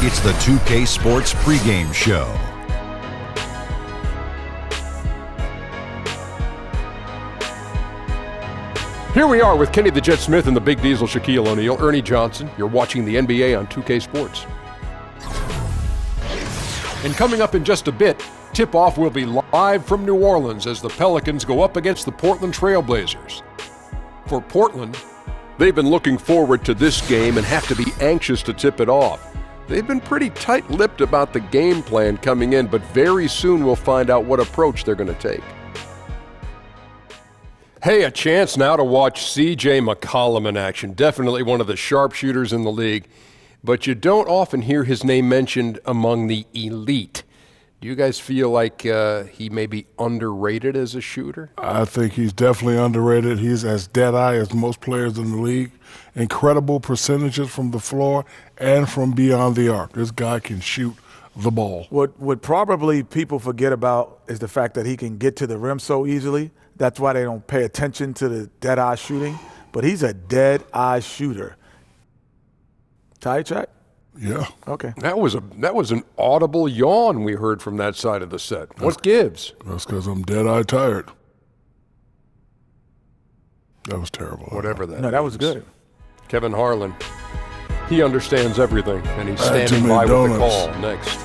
It's the 2K Sports pregame show. Here we are with Kenny the Jet Smith and the Big Diesel Shaquille O'Neal, Ernie Johnson. You're watching the NBA on 2K Sports. And coming up in just a bit, tip-off will be live from New Orleans as the Pelicans go up against the Portland Trail Blazers. For Portland, they've been looking forward to this game and have to be anxious to tip it off. They've been pretty tight-lipped about the game plan coming in, but very soon we'll find out what approach they're going to take. Hey, a chance now to watch C.J. McCollum in action. Definitely one of the sharpshooters in the league, but you don't often hear his name mentioned among the elite. Do you guys feel like he may be underrated as a shooter? I think he's definitely underrated. He's as dead-eye as most players in the league. Incredible percentages from the floor and from beyond the arc. This guy can shoot the ball. What probably people forget about is the fact that he can get to the rim so easily. That's why they don't pay attention to the dead-eye shooting. But he's a dead-eye shooter. Tie track? Yeah. Okay. That was an audible yawn we heard from that side of the set. What gives? That's because I'm dead-eye tired. That was terrible. Whatever that No, that was good. Kevin Harlan. He understands everything, and he's standing by with the call next.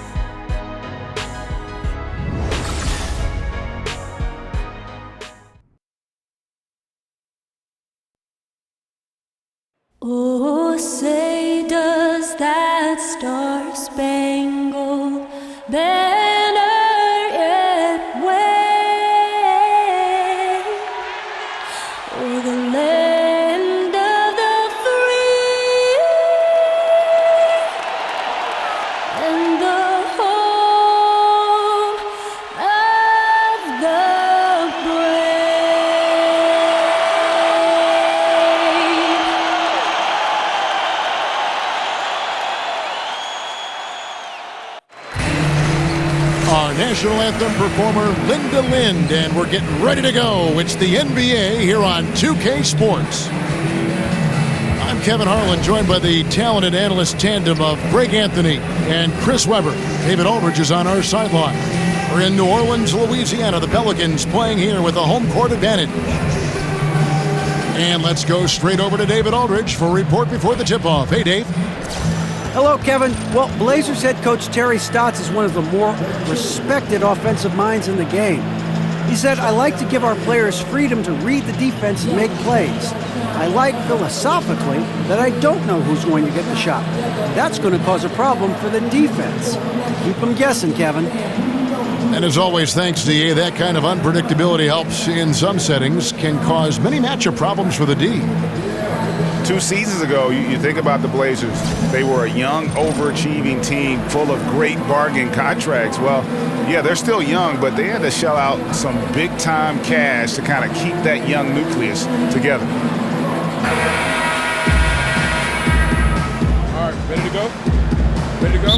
Oh, say does that star-spangled banner yet wave o'er the land of the free and the home of the Our national anthem performer, Linda Lind, and we're getting ready to go. It's the NBA here on 2K Sports. I'm Kevin Harlan, joined by the talented analyst tandem of Greg Anthony and Chris Webber. David Aldridge is on our sideline. We're in New Orleans, Louisiana. The Pelicans playing here with a home court advantage. And let's go straight over to David Aldridge for a report before the tip-off. Hey, Dave. Hello, Kevin. Well, Blazers head coach Terry Stotts is one of the more respected offensive minds in the game. He said, "I like to give our players freedom to read the defense and make plays. I like philosophically that I don't know who's going to get the shot. That's going to cause a problem for the defense. Keep them guessing, Kevin." And as always, thanks to you. That kind of unpredictability helps in some settings, can cause many matchup problems for the D. 2 seasons ago, you think about the Blazers. They were a young, overachieving team full of great bargain contracts. Well, yeah, they're still young, but they had to shell out some big-time cash to kind of keep that young nucleus together. All right, ready to go? Ready to go?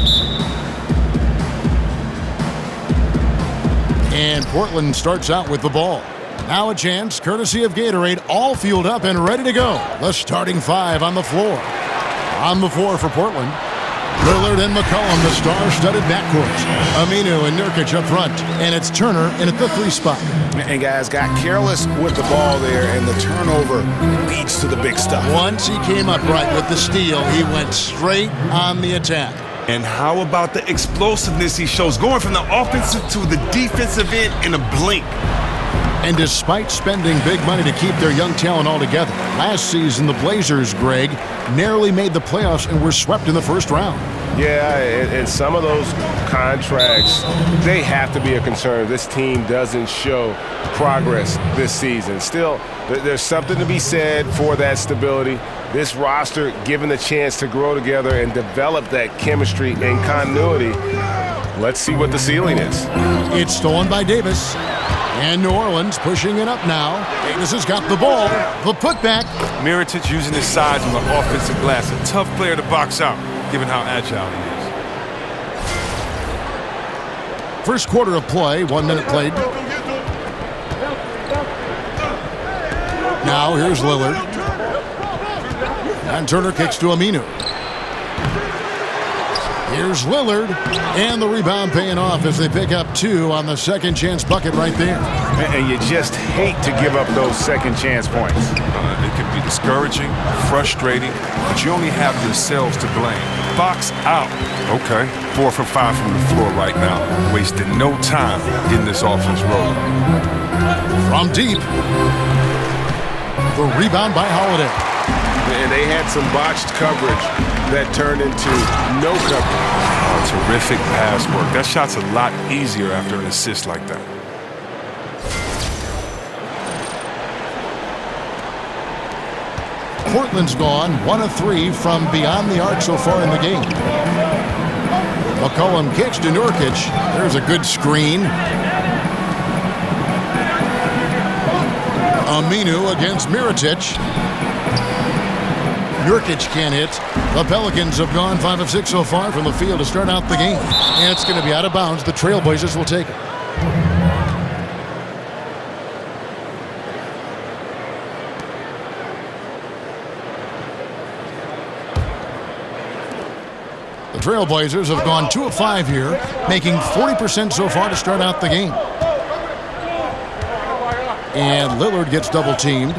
And Portland starts out with the ball. Now a chance, courtesy of Gatorade, all fueled up and ready to go. The starting 5 on the floor. On the floor for Portland, Lillard and McCollum, the star-studded backcourt. Aminu and Nurkic up front, and it's Turner in at the 3 spot. And guys got careless with the ball there, and the turnover leads to the big stuff. Once he came up right with the steal, he went straight on the attack. And how about the explosiveness he shows, going from the offensive to the defensive end in a blink? And despite spending big money to keep their young talent all together, last season the Blazers, Greg, narrowly made the playoffs and were swept in the first round. Yeah, and some of those contracts, they have to be a concern. This team doesn't show progress this season. Still, there's something to be said for that stability. This roster given the chance to grow together and develop that chemistry and continuity. Let's see what the ceiling is. It's stolen by Davis. And New Orleans pushing it up now. Davis has got the ball. The putback. Mirotic using his size on the offensive glass. A tough player to box out, given how agile he is. First quarter of play, 1 minute played. Now here's Lillard. And Turner kicks to Aminu. Here's Lillard, and the rebound paying off as they pick up 2 on the second chance bucket right there. And you just hate to give up those second chance points. It can be discouraging, frustrating, but you only have yourselves to blame. Box out. Okay, 4 for 5 from the floor right now. Wasting no time getting this offense rolling. From deep, the rebound by Holiday. And they had some botched coverage that turned into no coverage. Oh, terrific pass work. That shot's a lot easier after an assist like that. Portland's gone 1 of 3 from beyond the arc so far in the game. McCollum kicks to Nurkic. There's a good screen. Aminu against Mirotic. Nurkic can't hit. The Pelicans have gone 5 of 6 so far from the field to start out the game. And it's going to be out of bounds. The Trailblazers will take it. The Trailblazers have gone 2 of 5 here, making 40% so far to start out the game. And Lillard gets double-teamed.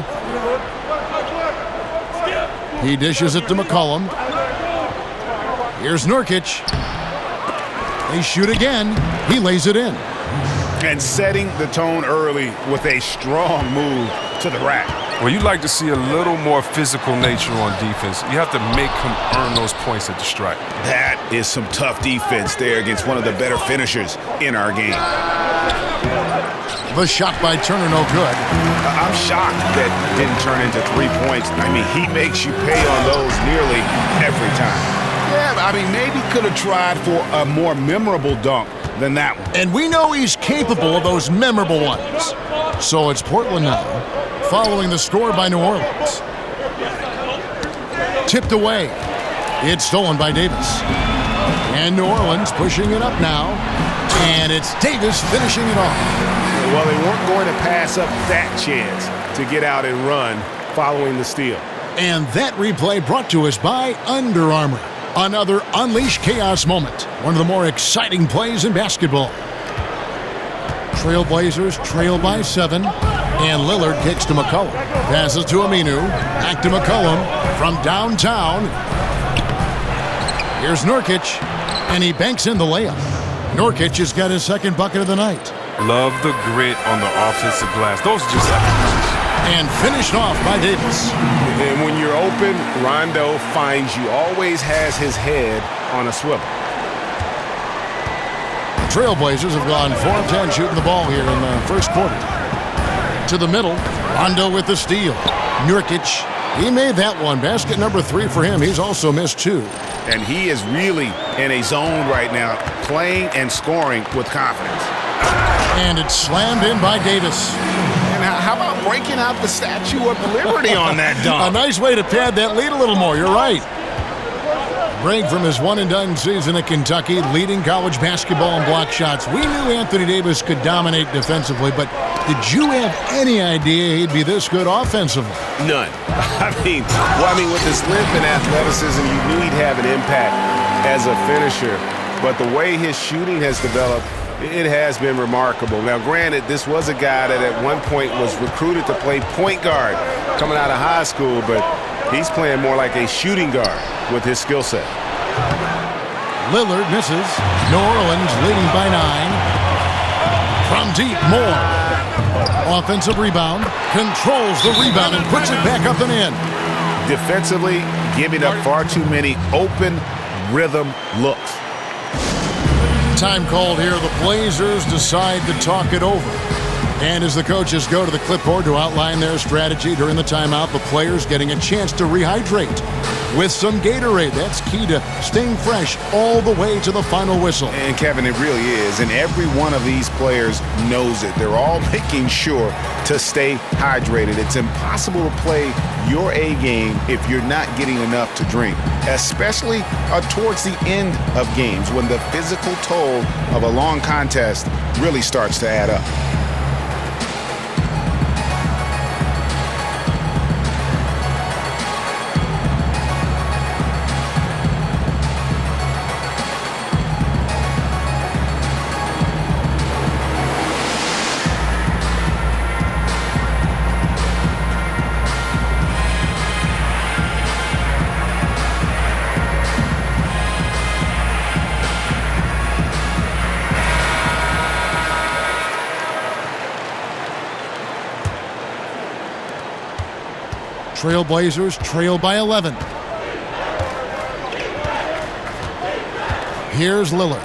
He dishes it to McCollum. Here's Nurkic. They shoot again. He lays it in. And setting the tone early with a strong move to the rack. Well, you like to see a little more physical nature on defense. You have to make him earn those points at the strike. That is some tough defense there against one of the better finishers in our game. The shot by Turner, no good. I'm shocked that didn't turn into 3 points. I mean, he makes you pay on those nearly every time. Yeah, I mean, maybe could have tried for a more memorable dunk than that one. And we know he's capable of those memorable ones. So it's Portland now, following the score by New Orleans. Tipped away. It's stolen by Davis. And New Orleans pushing it up now. And it's Davis finishing it off. Well, they weren't going to pass up that chance to get out and run following the steal. And that replay brought to us by Under Armour. Another Unleash Chaos moment. One of the more exciting plays in basketball. Trailblazers trail by 7. And Lillard kicks to McCollum. Passes to Aminu. Back to McCollum from downtown. Here's Nurkic. And he banks in the layup. Nurkic has got his second bucket of the night. Love the grit on the offensive glass. Those are just efforts. And finished off by Davis. And when you're open, Rondo finds you. Always has his head on a swivel. Trailblazers have gone 4 of 10 shooting the ball here in the first quarter. To the middle, Rondo with the steal. Nurkic, he made that one. Basket number 3 for him. He's also missed 2. And he is really in a zone right now, playing and scoring with confidence. And it's slammed in by Davis. And how about breaking out the Statue of Liberty on that dunk? A nice way to pad that lead a little more. You're right. Break from his one-and-done season at Kentucky, leading college basketball in block shots. We knew Anthony Davis could dominate defensively, but did you have any idea he'd be this good offensively? None. I mean, with his length and athleticism, you knew he'd have an impact as a finisher. But the way his shooting has developed, it has been remarkable. Now, granted, this was a guy that at one point was recruited to play point guard coming out of high school, but he's playing more like a shooting guard with his skill set. Lillard misses. New Orleans leading by 9. From deep, Moore. Offensive rebound. Controls the rebound and puts it back up and in. Defensively, giving up far too many open rhythm looks. Time called here. The Blazers decide to talk it over. And as the coaches go to the clipboard to outline their strategy during the timeout, the players getting a chance to rehydrate with some Gatorade. That's key to staying fresh all the way to the final whistle. And Kevin, it really is. And every one of these players knows it. They're all making sure to stay hydrated. It's impossible to play your A game if you're not getting enough to drink, especially towards the end of games when the physical toll of a long contest really starts to add up. Trailblazers trail by 11. Here's Lillard.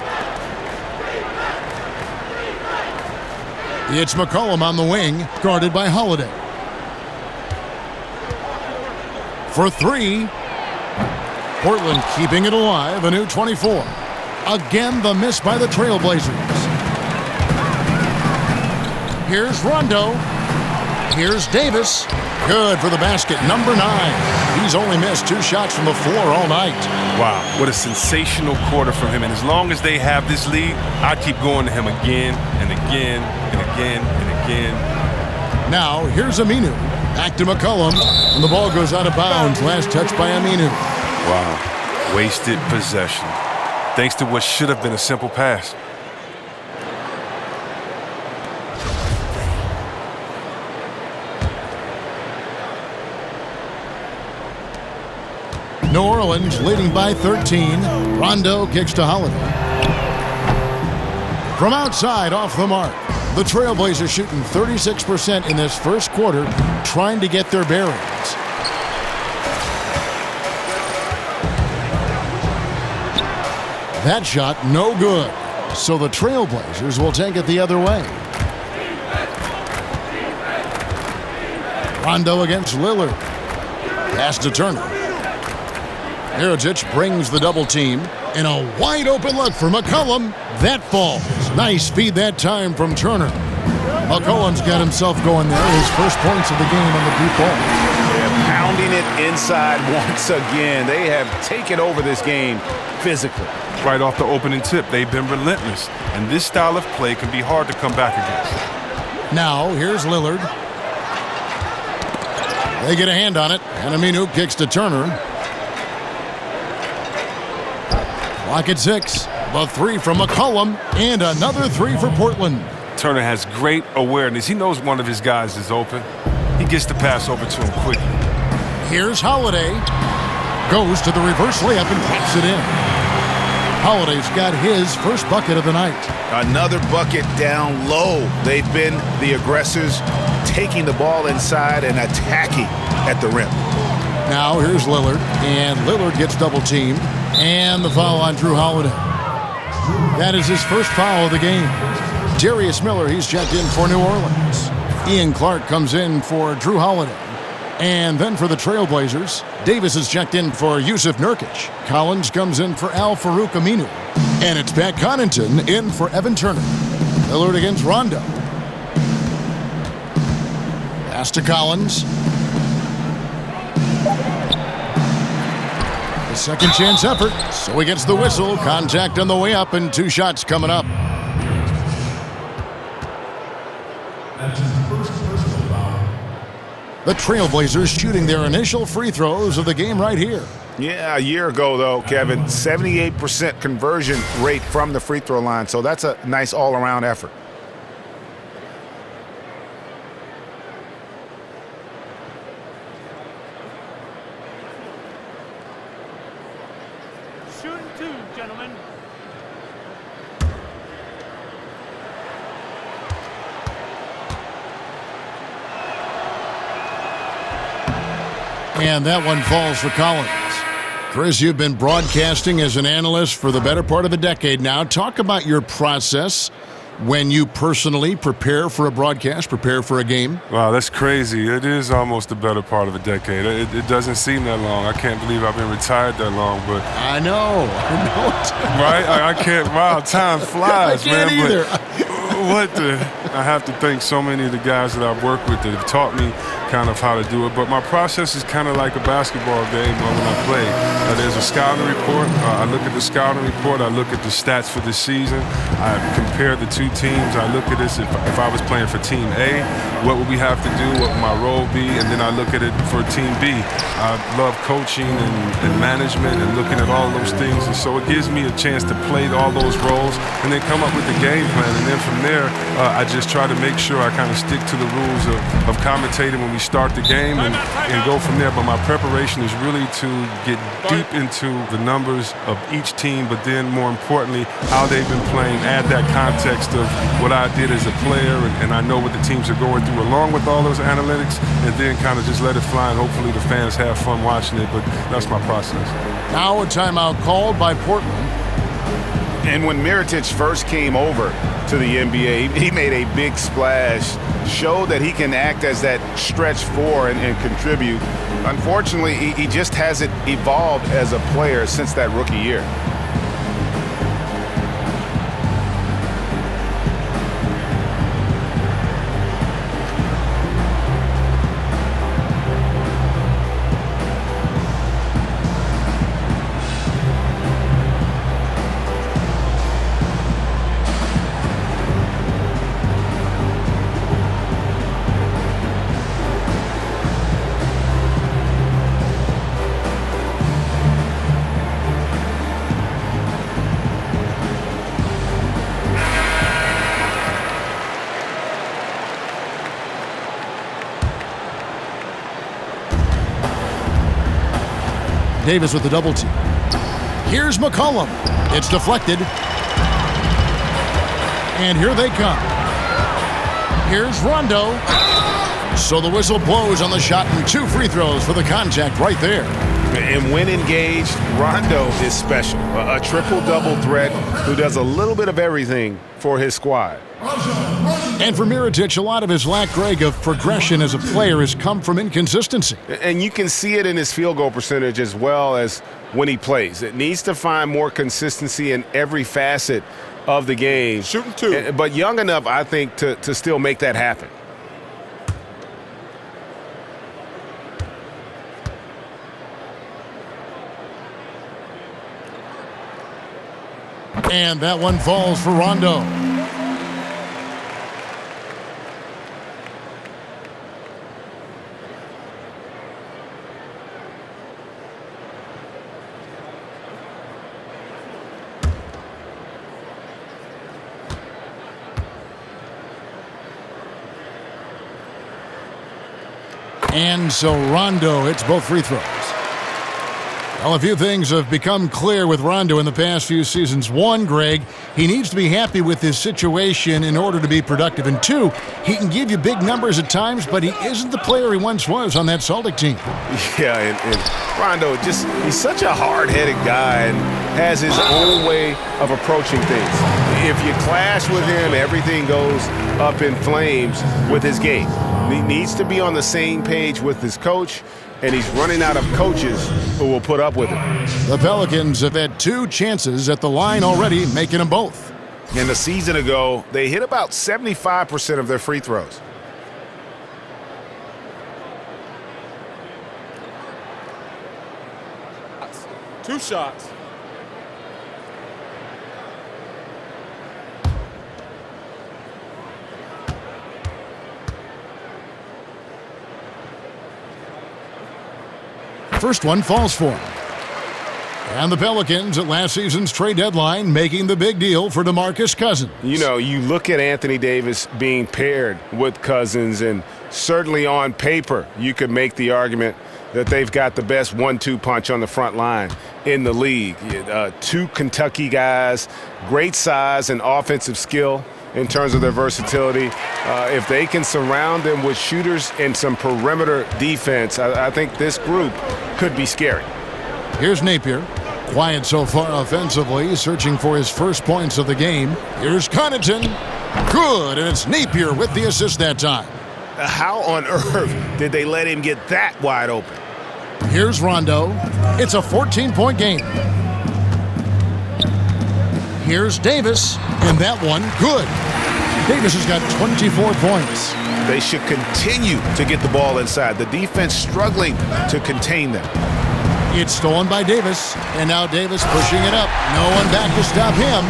It's McCollum on the wing, guarded by Holiday. For three. Portland keeping it alive, a new 24. Again, the miss by the Trailblazers. Here's Rondo. Here's Davis. Good for the basket, number 9. He's only missed 2 shots from the floor all night. Wow, what a sensational quarter from him. And as long as they have this lead, I keep going to him again and again and again and again. Now, here's Aminu. Back to McCollum. And the ball goes out of bounds. Last touch by Aminu. Wow, wasted possession. Thanks to what should have been a simple pass. New Orleans leading by 13. Rondo kicks to Holiday. From outside, off the mark. The Trailblazers shooting 36% in this first quarter, trying to get their bearings. That shot, no good. So the Trailblazers will take it the other way. Rondo against Lillard. Pass to Turner. Mirotic brings the double team. And a wide open look for McCollum. That falls. Nice feed that time from Turner. McCollum's got himself going there. His first points of the game on the deep ball. They're pounding it inside once again. They have taken over this game physically. Right off the opening tip, they've been relentless. And this style of play can be hard to come back against. Now, here's Lillard. They get a hand on it. And Aminu kicks to Turner. Clock at 6. The 3 from McCollum. And another 3 for Portland. Turner has great awareness. He knows one of his guys is open. He gets the pass over to him quickly. Here's Holiday. Goes to the reverse layup and pops it in. Holiday's got his first bucket of the night. Another bucket down low. They've been the aggressors, taking the ball inside and attacking at the rim. Now here's Lillard, and Lillard gets double teamed, and the foul on Drew Holiday. That is his first foul of the game. Darius Miller, he's checked in for New Orleans. Ian Clark comes in for Drew Holiday. And then for the Trailblazers, Davis is checked in for Yusuf Nurkic. Collins comes in for Al-Farouq Aminu. And it's Pat Connaughton in for Evan Turner. Lillard against Rondo. Pass to Collins. A second chance effort, so he gets the whistle. Contact on the way up and 2 shots coming up. The Trailblazers shooting their initial free throws of the game right here. Yeah, a year ago, though, Kevin, 78% conversion rate from the free throw line. So that's a nice all-around effort. Shooting 2, gentlemen. And that one falls for Collins. Chris, you've been broadcasting as an analyst for the better part of a decade now. Talk about your process when you personally prepare for a broadcast, prepare for a game. Wow, that's crazy. It is almost the better part of a decade. It doesn't seem that long. I can't believe I've been retired that long, but I know it. Right? I can't. Wow, time flies, I can't man. either. I have to thank so many of the guys that I've worked with that have taught me kind of how to do it. But my process is kind of like a basketball game when I play. There's a scouting report. I look at the scouting report. I look at the stats for the season. I compare the 2 teams. I look at this. If I was playing for Team A, what would we have to do? What would my role be? And then I look at it for Team B. I love coaching and management and looking at all those things. And so it gives me a chance to play all those roles and then come up with the game plan. And then from there, there, I just try to make sure I kind of stick to the rules of commentating when we start the game and go from there. But my preparation is really to get deep into the numbers of each team, but then more importantly, how they've been playing, add that context of what I did as a player, and I know what the teams are going through along with all those analytics, and then kind of just let it fly, and hopefully the fans have fun watching it, but that's my process. Now a timeout called by Portland. And when Mirotic first came over to the NBA, he made a big splash, showed that he can act as that stretch four and contribute. Unfortunately, he just hasn't evolved as a player since that rookie year. Davis with the double team. Here's McCollum. It's deflected. And here they come. Here's Rondo. So the whistle blows on the shot and 2 free throws for the contact right there. And when engaged, Rondo is special. A triple-double threat who does a little bit of everything for his squad. And for Mirotic, a lot of his lack, Greg, of progression as a player has come from inconsistency. And you can see it in his field goal percentage as well as when he plays. It needs to find more consistency in every facet of the game. Shooting 2. But young enough, I think, to still make that happen. And that one falls for Rondo. And so Rondo hits both free throws. Well, a few things have become clear with Rondo in the past few seasons. 1, Greg, he needs to be happy with his situation in order to be productive. And 2, he can give you big numbers at times, but he isn't the player he once was on that Celtic team. Yeah, and Rondo, he's such a hard-headed guy and has his own way of approaching things. If you clash with him, everything goes up in flames with his game. He needs to be on the same page with his coach, and he's running out of coaches who will put up with it. The Pelicans have had 2 chances at the line already, making them both. And a season ago, they hit about 75% of their free throws. Two shots. First one falls for him. And the Pelicans at last season's trade deadline making the big deal for DeMarcus Cousins. You know, you look at Anthony Davis being paired with Cousins, and certainly on paper you could make the argument that they've got the best 1-2 punch on the front line in the league. 2 Kentucky guys, great size and offensive skill in terms of their versatility. If they can surround them with shooters and some perimeter defense, I think this group could be scary. Here's Napier. Quiet so far offensively, searching for his first points of the game. Here's Connaughton. Good, and it's Napier with the assist that time. How on earth did they let him get that wide open? Here's Rondo. It's a 14-point game. Here's Davis, and that one, good. Davis has got 24 points. They should continue to get the ball inside. The defense struggling to contain them. It's stolen by Davis, and now Davis pushing it up. No one back to stop him.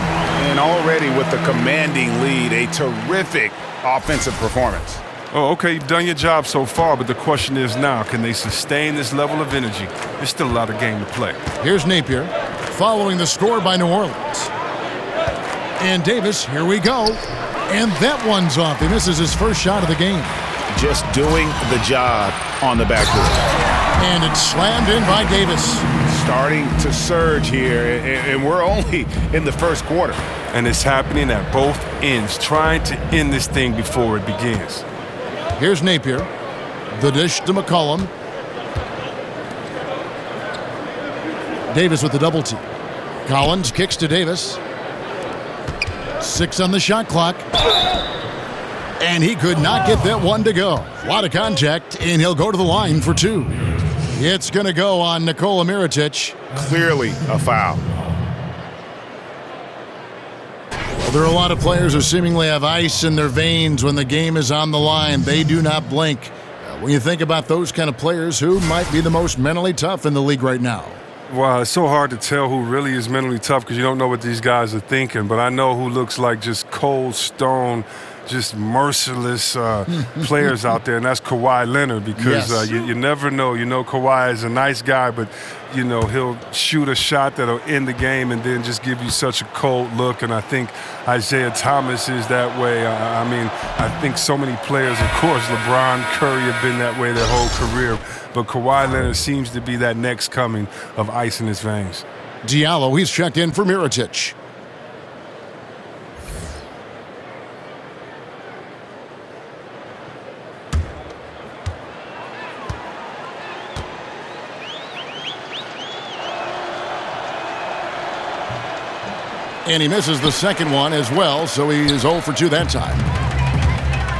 And already with the commanding lead, a terrific offensive performance. Oh, okay, you've done your job so far, but the question is now, can they sustain this level of energy? There's still a lot of game to play. Here's Napier, following the score by New Orleans. And Davis, here we go. And that one's off. He misses his first shot of the game. Just doing the job on the backboard. And it's slammed in by Davis. Starting to surge here, and we're only in the first quarter. And it's happening at both ends, trying to end this thing before it begins. Here's Napier. The dish to McCollum. Davis with the double team. Collins kicks to Davis. 6 on the shot clock. And he could not get that one to go. A lot of contact, and he'll go to the line for 2. It's going to go on Nikola Mirotic. Clearly a foul. Well, there are a lot of players who seemingly have ice in their veins when the game is on the line. They do not blink. When you think about those kind of players, who might be the most mentally tough in the league right now? Wow, it's so hard to tell who really is mentally tough because you don't know what these guys are thinking. But I know who looks like just cold stone, just merciless players out there, and that's Kawhi Leonard because Yes. you never know. You know Kawhi is a nice guy, but, you know, he'll shoot a shot that'll end the game and then just give you such a cold look. And I think Isaiah Thomas is that way. I mean, I think so many players, of course, LeBron, Curry have been that way their whole career. But Kawhi Leonard seems to be that next coming of ice in his veins. Diallo, he's checked in for Mirotic. And he misses the second one as well, so he is 0 for 2 that time.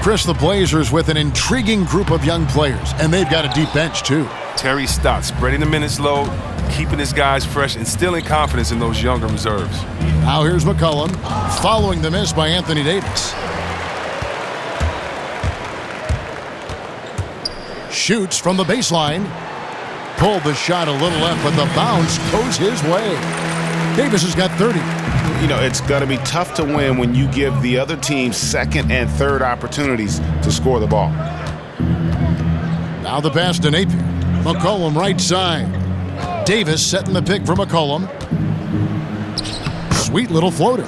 Chris, the Blazers with an intriguing group of young players, and they've got a deep bench too. Terry Stotts spreading the minutes low, keeping his guys fresh, instilling confidence in those younger reserves. Now here's McCollum, following the miss by Anthony Davis. Shoots from the baseline. Pulled the shot a little left, but the bounce goes his way. Davis has got 30. You know, it's going to be tough to win when you give the other team second and third opportunities to score the ball. Now the pass to Napier. McCollum right side. Davis setting the pick for McCollum. Sweet little floater.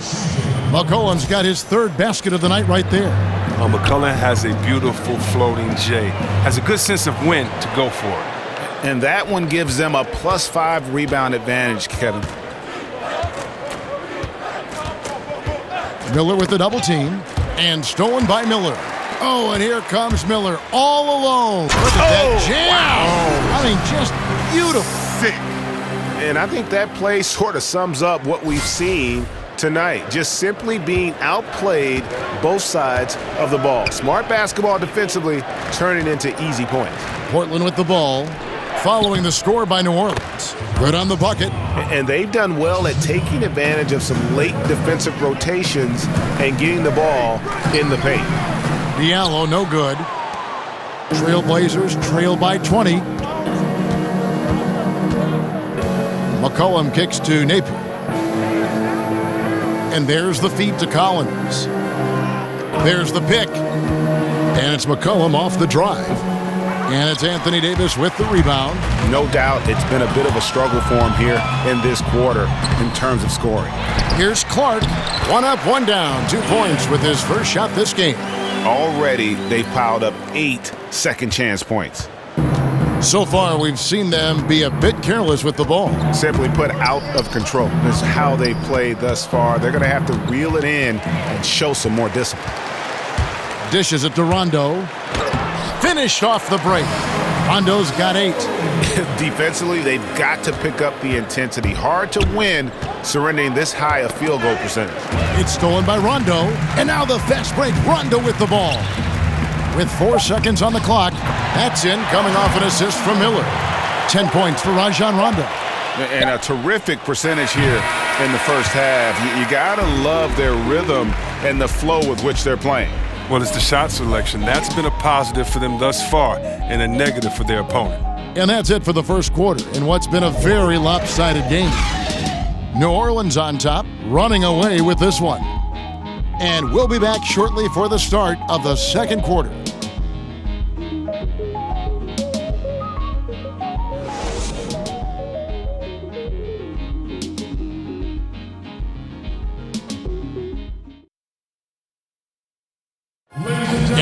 McCollum's got his third basket of the night right there. McCullough has a beautiful floating J. Has a good sense of when to go for it. And that one gives them a +5 rebound advantage, Kevin. Miller with the double team, and stolen by Miller. Oh, and here comes Miller all alone. Look at that jam. Wow. I mean, just beautiful. Sick. And I think that play sort of sums up what we've seen tonight. Just simply being outplayed both sides of the ball. Smart basketball defensively, turning into easy points. Portland with the ball, following the score by New Orleans. Good on the bucket. And they've done well at taking advantage of some late defensive rotations and getting the ball in the paint. Diallo, no good. Trailblazers trail by 20. McCollum kicks to Napier. And there's the feed to Collins. There's the pick. And it's McCollum off the drive. And it's Anthony Davis with the rebound. No doubt it's been a bit of a struggle for him here in this quarter in terms of scoring. Here's Clark. 1 up, 1 down. 2 points with his first shot this game. Already, they've piled up 8 second chance points. So far, we've seen them be a bit careless with the ball. Simply put, out of control. This is how they played thus far. They're going to have to reel it in and show some more discipline. Dishes it to Rondo. Finished off the break. Rondo's got 8. Defensively, they've got to pick up the intensity. Hard to win surrendering this high a field goal percentage. It's stolen by Rondo. And now the fast break. Rondo with the ball. With 4 seconds on the clock. That's in, coming off an assist from Miller. 10 points for Rajon Rondo. And a terrific percentage here in the first half. You got to love their rhythm and the flow with which they're playing. Well, it's the shot selection. That's been a positive for them thus far and a negative for their opponent. And that's it for the first quarter in what's been a very lopsided game. New Orleans on top, running away with this one. And we'll be back shortly for the start of the second quarter.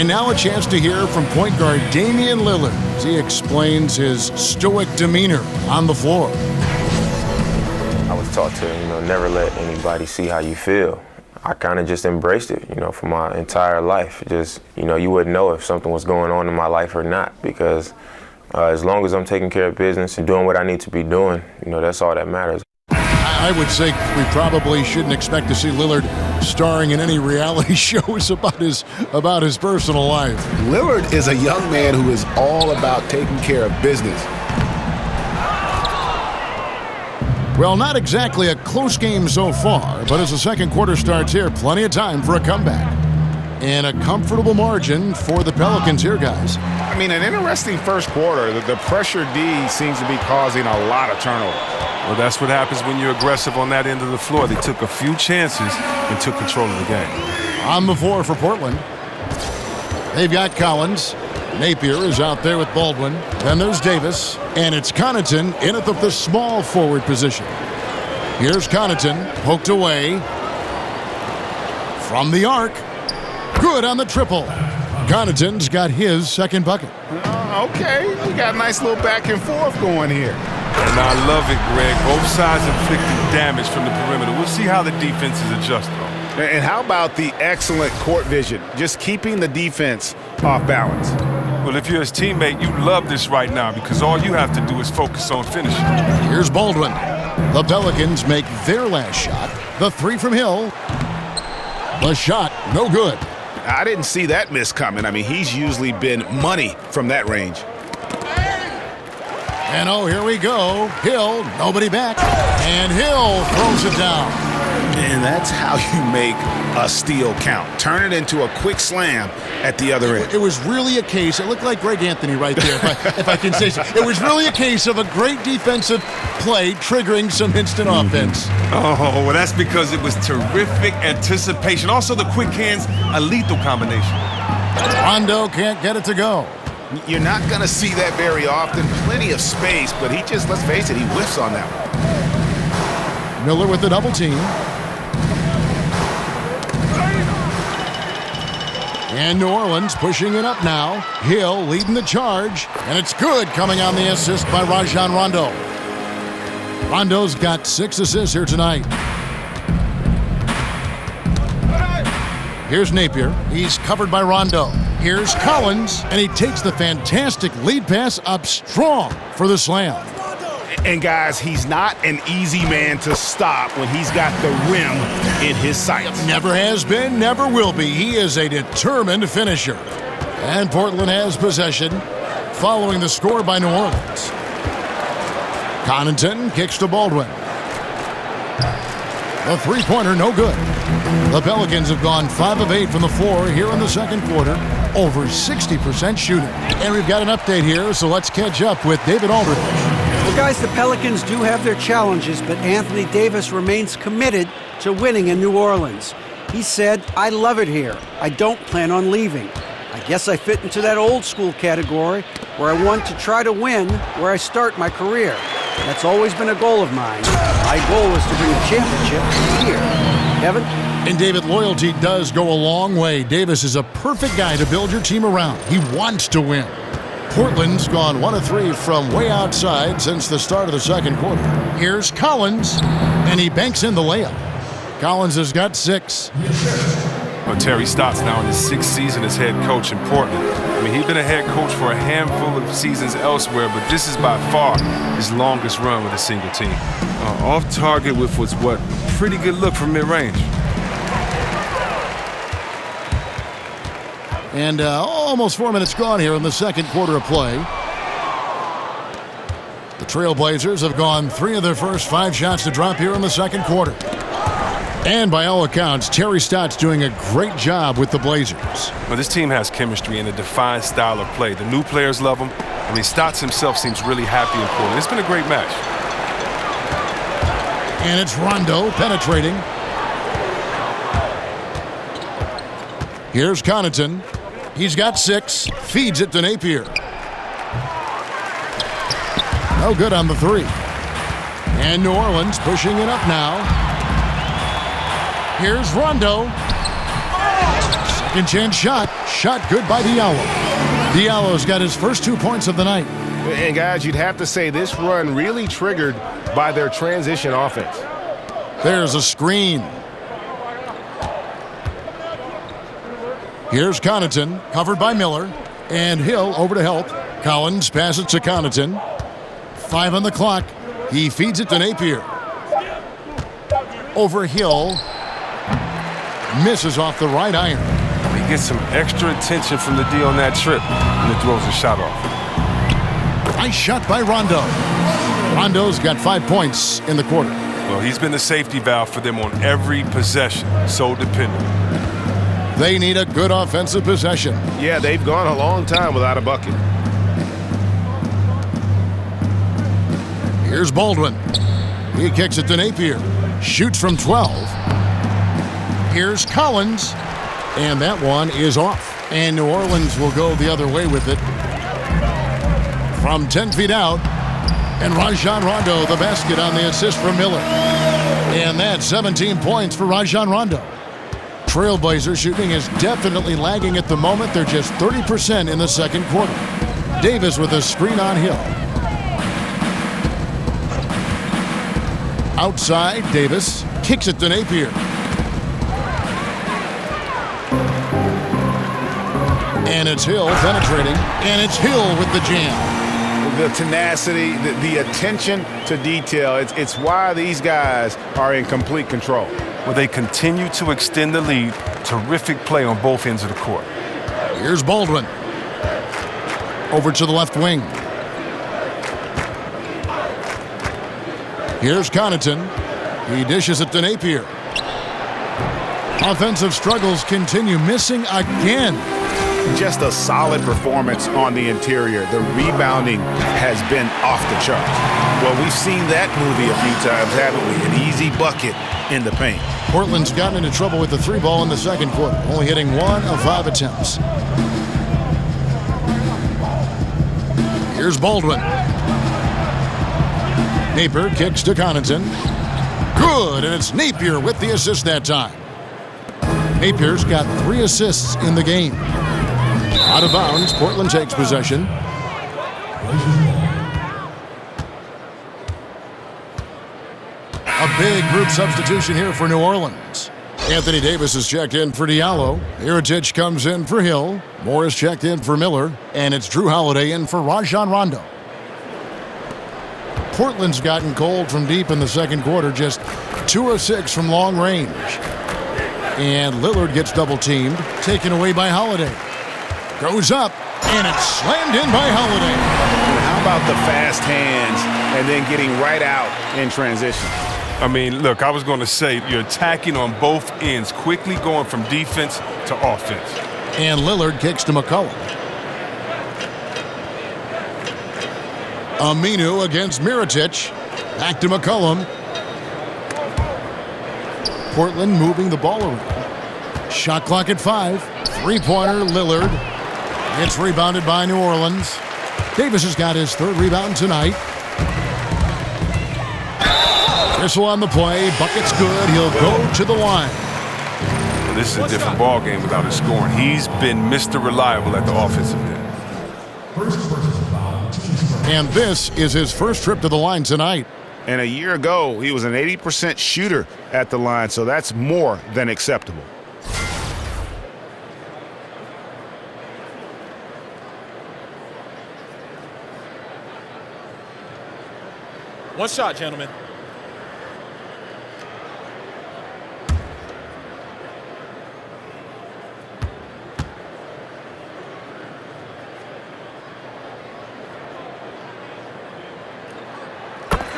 And now a chance to hear from point guard Damian Lillard as he explains his stoic demeanor on the floor. I was taught to, never let anybody see how you feel. I kind of just embraced it, for my entire life. Just, you wouldn't know if something was going on in my life or not, because as long as I'm taking care of business and doing what I need to be doing, that's all that matters. I would say we probably shouldn't expect to see Lillard starring in any reality shows about his personal life. Lillard is a young man who is all about taking care of business. Well, not exactly a close game so far, but as the second quarter starts here, plenty of time for a comeback. And a comfortable margin for the Pelicans here, guys. I mean, an interesting first quarter. The pressure D seems to be causing a lot of turnover. Well, that's what happens when you're aggressive on that end of the floor. They took a few chances and took control of the game. On the floor for Portland, they've got Collins. Napier is out there with Baldwin. Then there's Davis. And it's Connaughton in at the small forward position. Here's Connaughton, poked away. From the arc. Good on the triple. Connaughton's got his second bucket. Okay, we got a nice little back and forth going here. And I love it, Greg. Both sides inflicting damage from the perimeter. We'll see how the defenses adjust, though. And how about the excellent court vision? Just keeping the defense off balance. Well, if you're his teammate, you love this right now because all you have to do is focus on finishing. Here's Baldwin. The Pelicans make their last shot. The three from Hill. The shot, no good. I didn't see that miss coming. I mean, he's usually been money from that range. And oh, here we go. Hill, nobody back. And Hill throws it down. And that's how you make a steal count. Turn it into a quick slam at the other end. It was really a case, it looked like Greg Anthony right there, if I can say so. It was really a case of a great defensive play triggering some instant offense. Oh, well, that's because it was terrific anticipation. Also, the quick hands, a lethal combination. Rondo can't get it to go. You're not going to see that very often. Plenty of space, but he just, let's face it, he whiffs on that one. Miller with the double team. And New Orleans pushing it up now. Hill leading the charge. And it's good coming on the assist by Rajon Rondo. Rondo's got 6 assists here tonight. Here's Napier. He's covered by Rondo. Here's Collins. And he takes the fantastic lead pass up strong for the slam. And guys, he's not an easy man to stop when he's got the rim in his sights. Never has been, never will be. He is a determined finisher. And Portland has possession following the score by New Orleans. Connaughton kicks to Baldwin. The three-pointer, no good. The Pelicans have gone 5 of 8 from the floor here in the second quarter. Over 60% shooting. And we've got an update here, so let's catch up with David Aldridge. Well, guys, the Pelicans do have their challenges, but Anthony Davis remains committed to winning in New Orleans. He said, "I love it here. I don't plan on leaving. I guess I fit into that old school category where I want to try to win where I start my career. That's always been a goal of mine. My goal is to bring a championship here." Kevin? And David, loyalty does go a long way. Davis is a perfect guy to build your team around. He wants to win. Portland's gone 1 of 3 from way outside since the start of the second quarter. Here's Collins, and he banks in the layup. Collins has got 6. Well, Terry Stotts now in his 6th season as head coach in Portland. I mean, he's been a head coach for a handful of seasons elsewhere, but this is by far his longest run with a single team. Off target with what's pretty good look from mid-range. And almost 4 minutes gone here in the second quarter of play. The Trailblazers have gone 3 of their first 5 shots to drop here in the second quarter. And by all accounts, Terry Stotts doing a great job with the Blazers. Well, this team has chemistry and a defined style of play. The new players love him. I mean, Stotts himself seems really happy in Portland. It's been a great match. And it's Rondo penetrating. Here's Connaughton. He's got 6. Feeds it to Napier. No good on the 3. And New Orleans pushing it up now. Here's Rondo. Second chance shot. Shot good by Diallo. Diallo's got his first 2 points of the night. And guys, you'd have to say this run really triggered by their transition offense. There's a screen. Here's Connaughton, covered by Miller. And Hill over to help. Collins passes to Connaughton. 5 on the clock. He feeds it to Napier. Over Hill. Misses off the right iron. He gets some extra attention from the D on that trip and then throws a shot off. Nice shot by Rondo. Rondo's got 5 points in the quarter. Well, he's been the safety valve for them on every possession. So dependable. They need a good offensive possession. Yeah, they've gone a long time without a bucket. Here's Baldwin. He kicks it to Napier. Shoots from 12. Here's Collins. And that one is off. And New Orleans will go the other way with it. From 10 feet out. And Rajon Rondo, the basket on the assist from Miller. And that's 17 points for Rajon Rondo. Trailblazers shooting is definitely lagging at the moment. They're just 30% in the second quarter. Davis with a screen on Hill. Outside, Davis kicks it to Napier. And it's Hill penetrating. And it's Hill with the jam. The tenacity, the attention to detail, it's why these guys are in complete control. Well, they continue to extend the lead. Terrific play on both ends of the court. Here's Baldwin. Over to the left wing. Here's Connaughton. He dishes it to Napier. Offensive struggles continue, missing again. Just a solid performance on the interior. The rebounding has been off the charts. Well, we've seen that movie a few times, haven't we? An easy bucket in the paint. Portland's gotten into trouble with the 3 ball in the second quarter, only hitting 1 of 5 attempts. Here's Baldwin. Napier kicks to Connaughton. Good, and it's Napier with the assist that time. Napier's got 3 assists in the game. Out of bounds, Portland takes possession. A big group substitution here for New Orleans. Anthony Davis is checked in for Diallo. Iritic comes in for Hill. Morris checked in for Miller. And it's Drew Holiday in for Rajon Rondo. Portland's gotten cold from deep in the second quarter, just 2 of 6 from long range. And Lillard gets double-teamed, taken away by Holiday. Goes up, and it's slammed in by Holiday. How about the fast hands and then getting right out in transition? I mean, look, I was going to say you're attacking on both ends, quickly going from defense to offense. And Lillard kicks to McCollum. Aminu against Mirotic. Back to McCollum. Portland moving the ball around. Shot clock at 5. 3-pointer, Lillard. It's rebounded by New Orleans. Davis has got his 3rd rebound tonight. Whistle on the play. Bucket's good. He'll go to the line. Well, this is a different ball game without his scoring. He's been Mr. Reliable at the offensive end. And this is his first trip to the line tonight. And a year ago, he was an 80% shooter at the line, so that's more than acceptable. One shot, gentlemen.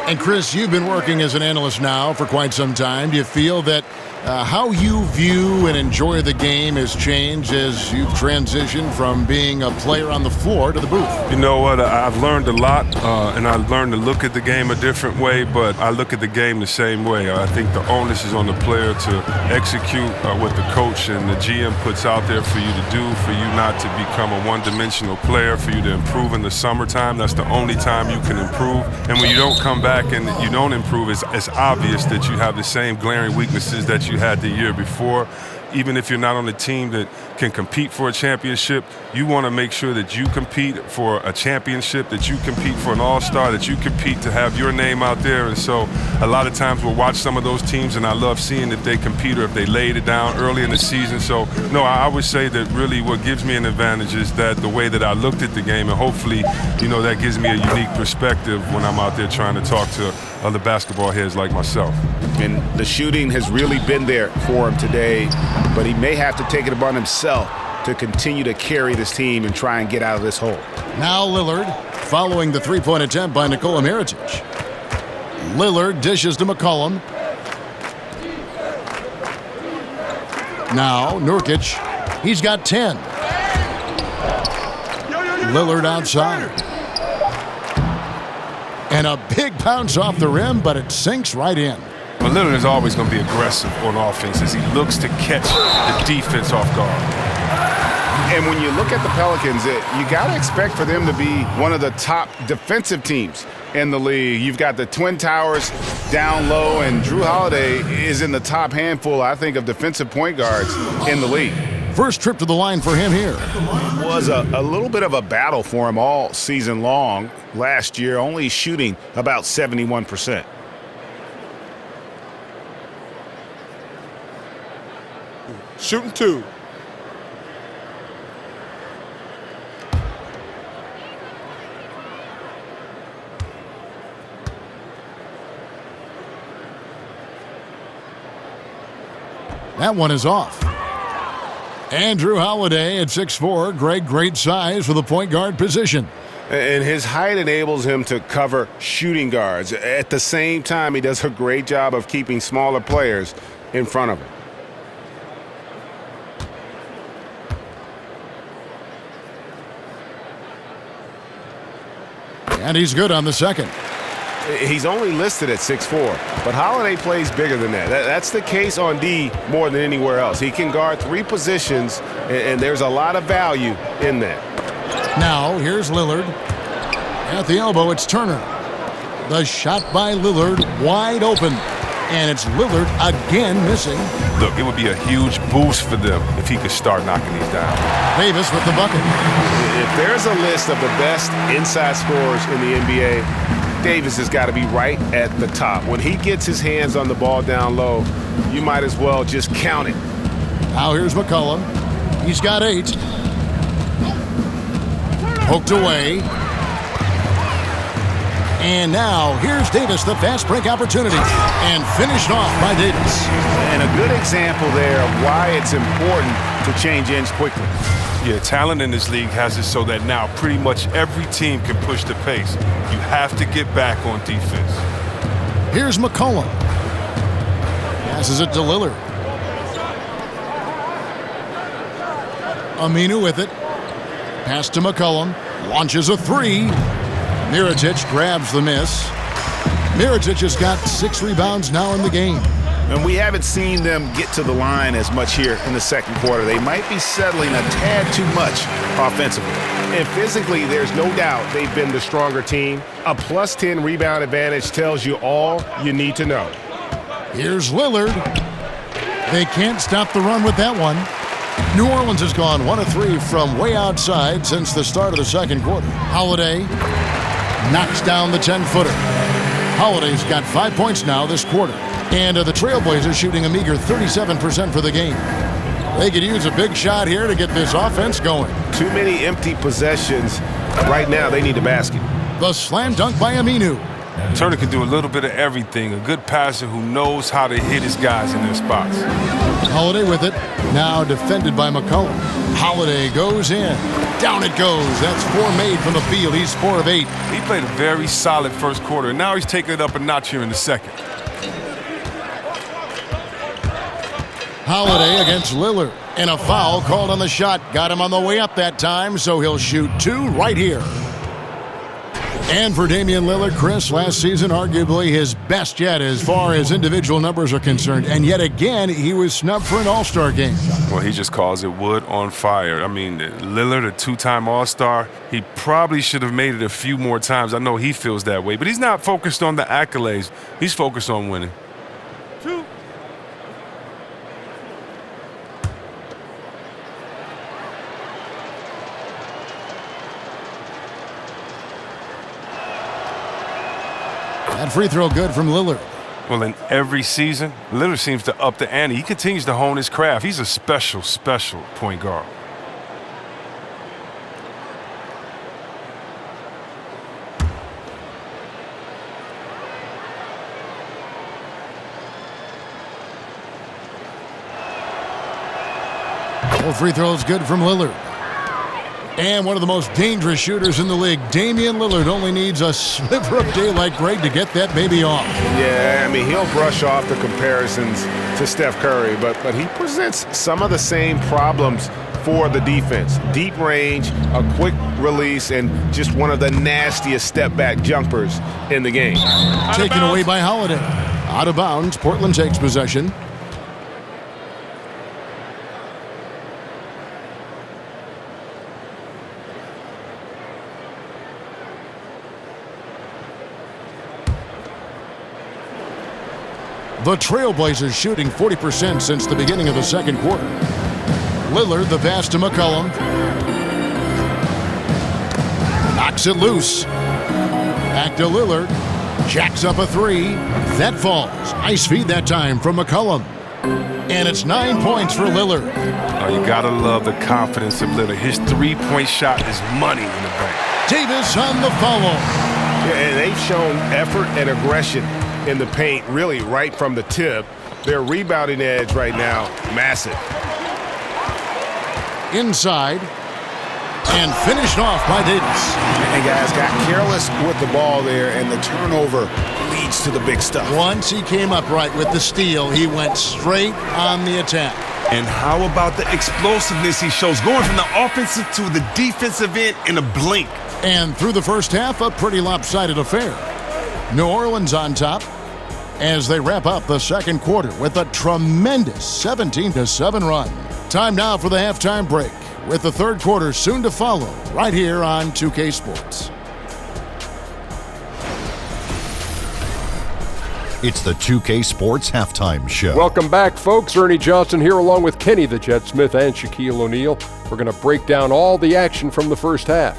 And Chris, you've been working as an analyst now for quite some time. Do you feel that how you view and enjoy the game has changed as you've transitioned from being a player on the floor to the booth? You know what? I've learned a lot, and I've learned to look at the game a different way, but I look at the game the same way. I think the onus is on the player to execute what the coach and the GM puts out there for you to do, for you not to become a one-dimensional player, for you to improve in the summertime. That's the only time you can improve. And when you don't come back and you don't improve, it's obvious that you have the same glaring weaknesses that you had the year before. even if you're not on a team that can compete for a championship, you want to make sure that you compete for a championship, that you compete for an all-star, that you compete to have your name out there. And so a lot of times we'll watch some of those teams, and I love seeing if they compete or if they laid it down early in the season. So, no, I would say that really what gives me an advantage is that the way that I looked at the game, and hopefully, that gives me a unique perspective when I'm out there trying to talk to other basketball heads like myself. And the shooting has really been there for him today, but he may have to take it upon himself to continue to carry this team and try and get out of this hole. Now Lillard, following the three-point attempt by Nikola Mirotic. Lillard dishes to McCollum. Now Nurkic, he's got 10. Lillard outside. And a big bounce off the rim, but it sinks right in. But Lillard is always going to be aggressive on offense as he looks to catch the defense off guard. And when you look at the Pelicans, you got to expect for them to be one of the top defensive teams in the league. You've got the Twin Towers down low, and Drew Holiday is in the top handful, I think, of defensive point guards in the league. First trip to the line for him here. It was a little bit of a battle for him all season long last year, only shooting about 71%. Shooting 2. That one is off. Andrew Holiday at 6'4", great size for the point guard position. And his height enables him to cover shooting guards. At the same time, he does a great job of keeping smaller players in front of him. And he's good on the second. He's only listed at 6'4", but Holiday plays bigger than that. That's the case on D more than anywhere else. He can guard 3 positions, and there's a lot of value in that. Now, here's Lillard. At the elbow, it's Turner. The shot by Lillard, wide open. And it's Lillard again missing. Look, it would be a huge boost for them if he could start knocking these down. Davis with the bucket. If there's a list of the best inside scorers in the NBA, Davis has got to be right at the top. When he gets his hands on the ball down low, you might as well just count it. Now here's McCollum. He's got 8. Poked away. And now here's Davis, the fast break opportunity. And finished off by Davis. And a good example there of why it's important to change ends quickly. Yeah, talent in this league has it so that now pretty much every team can push the pace. You have to get back on defense. Here's McCollum. Passes it to Lillard. Aminu with it. Pass to McCollum. Launches a 3. Mirotic grabs the miss. Mirotic has got 6 rebounds now in the game. And we haven't seen them get to the line as much here in the second quarter. They might be settling a tad too much offensively. And physically, there's no doubt they've been the stronger team. A plus 10 rebound advantage tells you all you need to know. Here's Lillard. They can't stop the run with that one. New Orleans has gone 1 of 3 from way outside since the start of the second quarter. Holiday knocks down the 10-footer. Holiday's got 5 points now this quarter. And the Trailblazers shooting a meager 37% for the game. They could use a big shot here to get this offense going. Too many empty possessions. Right now, they need a basket. The slam dunk by Aminu. Turner can do a little bit of everything. A good passer who knows how to hit his guys in their spots. Holiday with it. Now defended by McCollum. Holiday goes in. Down it goes. That's 4 made from the field. He's 4 of 8. He played a very solid first quarter, and now he's taking it up a notch here in the second. Holiday against Lillard. And a foul called on the shot. Got him on the way up that time, so he'll shoot 2 right here. And for Damian Lillard, Chris, last season arguably his best yet as far as individual numbers are concerned. And yet again, he was snubbed for an All-Star game. Well, he just calls it wood on fire. I mean, Lillard, a 2-time All-Star, he probably should have made it a few more times. I know he feels that way, but he's not focused on the accolades. He's focused on winning. That free throw good from Lillard. Well, in every season, Lillard seems to up the ante. He continues to hone his craft. He's a special, special point guard. All free throws good from Lillard. And one of the most dangerous shooters in the league, Damian Lillard, only needs a sliver of daylight grade to get that baby off. Yeah, I mean, he'll brush off the comparisons to Steph Curry, but he presents some of the same problems for the defense. Deep range, a quick release, and just one of the nastiest step-back jumpers in the game. Taken away by Holiday. Out of bounds, Portland takes possession. The Trailblazers shooting 40% since the beginning of the second quarter. Lillard, the pass to McCollum. Knocks it loose. Back to Lillard. Jacks up a three. That falls. Nice feed that time from McCollum. And it's 9 points for Lillard. Oh, you gotta love the confidence of Lillard. His three-point shot is money in the bank. Davis on the follow. Yeah, and they've shown effort and aggression in the paint, really right from the tip. Their rebounding edge right now, massive. Inside. And finished off by Davis. And guys got careless with the ball there, and the turnover leads to the big stuff. Once he came upright with the steal, he went straight on the attack. And how about the explosiveness he shows, going from the offensive to the defensive end in a blink. And through the first half, a pretty lopsided affair. New Orleans on top as they wrap up the second quarter with a tremendous 17-7 run. Time now for the halftime break, with the third quarter soon to follow right here on 2K Sports. It's the 2K Sports Halftime Show. Welcome back, folks. Ernie Johnson here along with Kenny the Jet Smith and Shaquille O'Neal. We're going to break down all the action from the first half.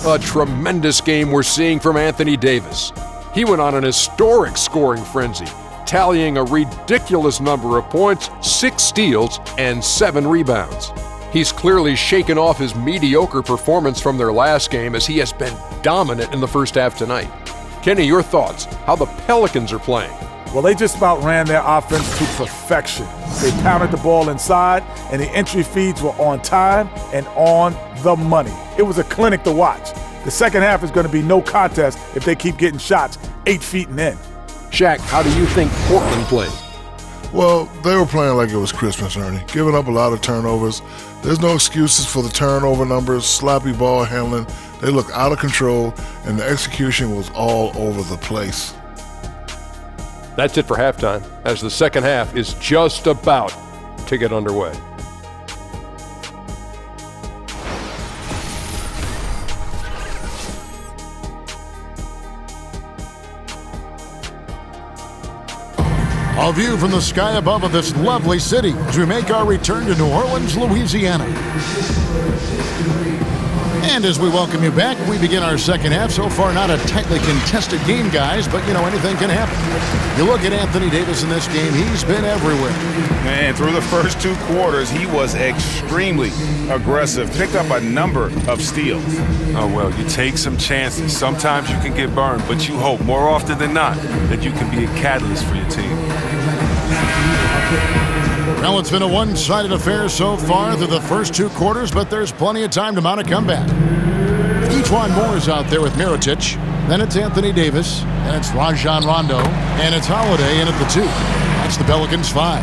A tremendous game we're seeing from Anthony Davis. He went on an historic scoring frenzy, tallying a ridiculous number of points, 6 steals, and 7 rebounds. He's clearly shaken off his mediocre performance from their last game, as he has been dominant in the first half tonight. Kenny, your thoughts, how the Pelicans are playing? Well, they just about ran their offense to perfection. They pounded the ball inside, and the entry feeds were on time and on the money. It was a clinic to watch. The second half is going to be no contest if they keep getting shots 8 feet and in. Shaq, how do you think Portland played? Well, they were playing like it was Christmas, Ernie, giving up a lot of turnovers. There's no excuses for the turnover numbers, sloppy ball handling. They look out of control, and the execution was all over the place. That's it for halftime, as the second half is just about to get underway. A view from the sky above of this lovely city as we make our return to New Orleans, Louisiana. And as we welcome you back, we begin our second half. So far, not a tightly contested game, guys, but, anything can happen. You look at Anthony Davis in this game, he's been everywhere. And through the first 2 quarters, he was extremely aggressive, picked up a number of steals. Oh, well, you take some chances. Sometimes you can get burned, but you hope more often than not that you can be a catalyst for your team. Well, it's been a one-sided affair so far through the first 2 quarters, but there's plenty of time to mount a comeback. Ejuan Moore is out there with Mirotic. Then it's Anthony Davis, and it's Rajon Rondo, and it's Holiday in at the 2. That's the Pelicans 5.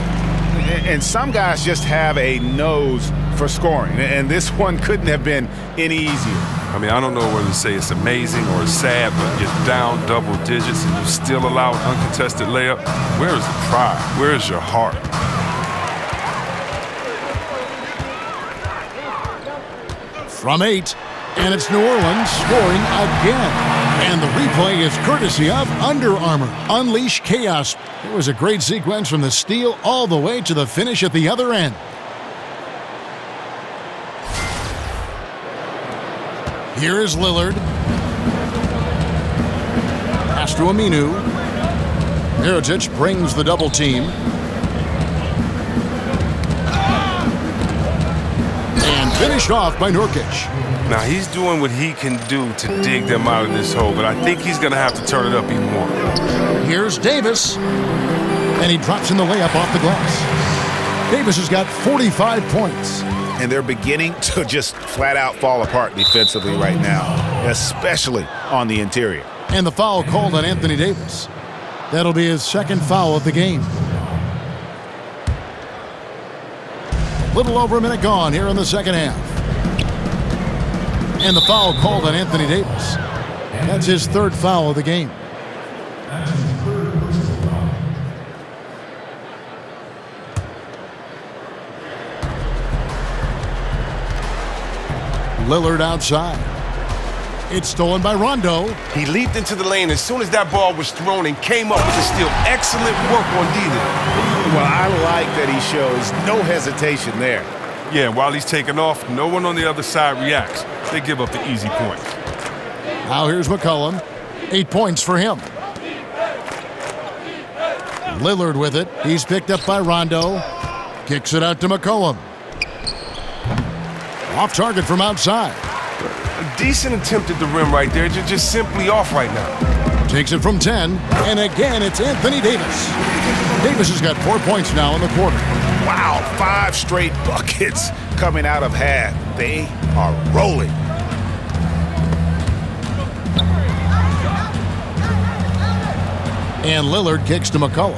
And some guys just have a nose for scoring, and this one couldn't have been any easier. I mean, I don't know whether to say it's amazing or it's sad, but you're down double digits and you still allow an uncontested layup. Where is the pride? Where is your heart? From 8, and it's New Orleans scoring again. And the replay is courtesy of Under Armour. Unleash chaos. It was a great sequence from the steal all the way to the finish at the other end. Here is Lillard. Pass to Aminu. Mirotic brings the double team. And finished off by Nurkic. Now, he's doing what he can do to dig them out of this hole, but I think he's going to have to turn it up even more. Here's Davis. And he drops in the layup off the glass. Davis has got 45 points. And they're beginning to just flat out fall apart defensively right now, especially on the interior. And the foul called on Anthony Davis. That'll be his second foul of the game. A little over a minute gone here in the second half. And the foul called on Anthony Davis. That's his third foul of the game. Lillard outside. It's stolen by Rondo. He leaped into the lane as soon as that ball was thrown and came up with a steal. Excellent work on D-Day. Well, I like that he shows no hesitation there. Yeah, while he's taking off, no one on the other side reacts. They give up the easy points. Now here's McCollum. 8 points for him. Lillard with it. He's picked up by Rondo. Kicks it out to McCollum. Off target from outside. A decent attempt at the rim right there. Just simply off right now. Takes it from 10. And again, it's Anthony Davis. Davis has got 4 points now in the quarter. Wow, 5 straight buckets coming out of half. They are rolling. And Lillard kicks to McCollum.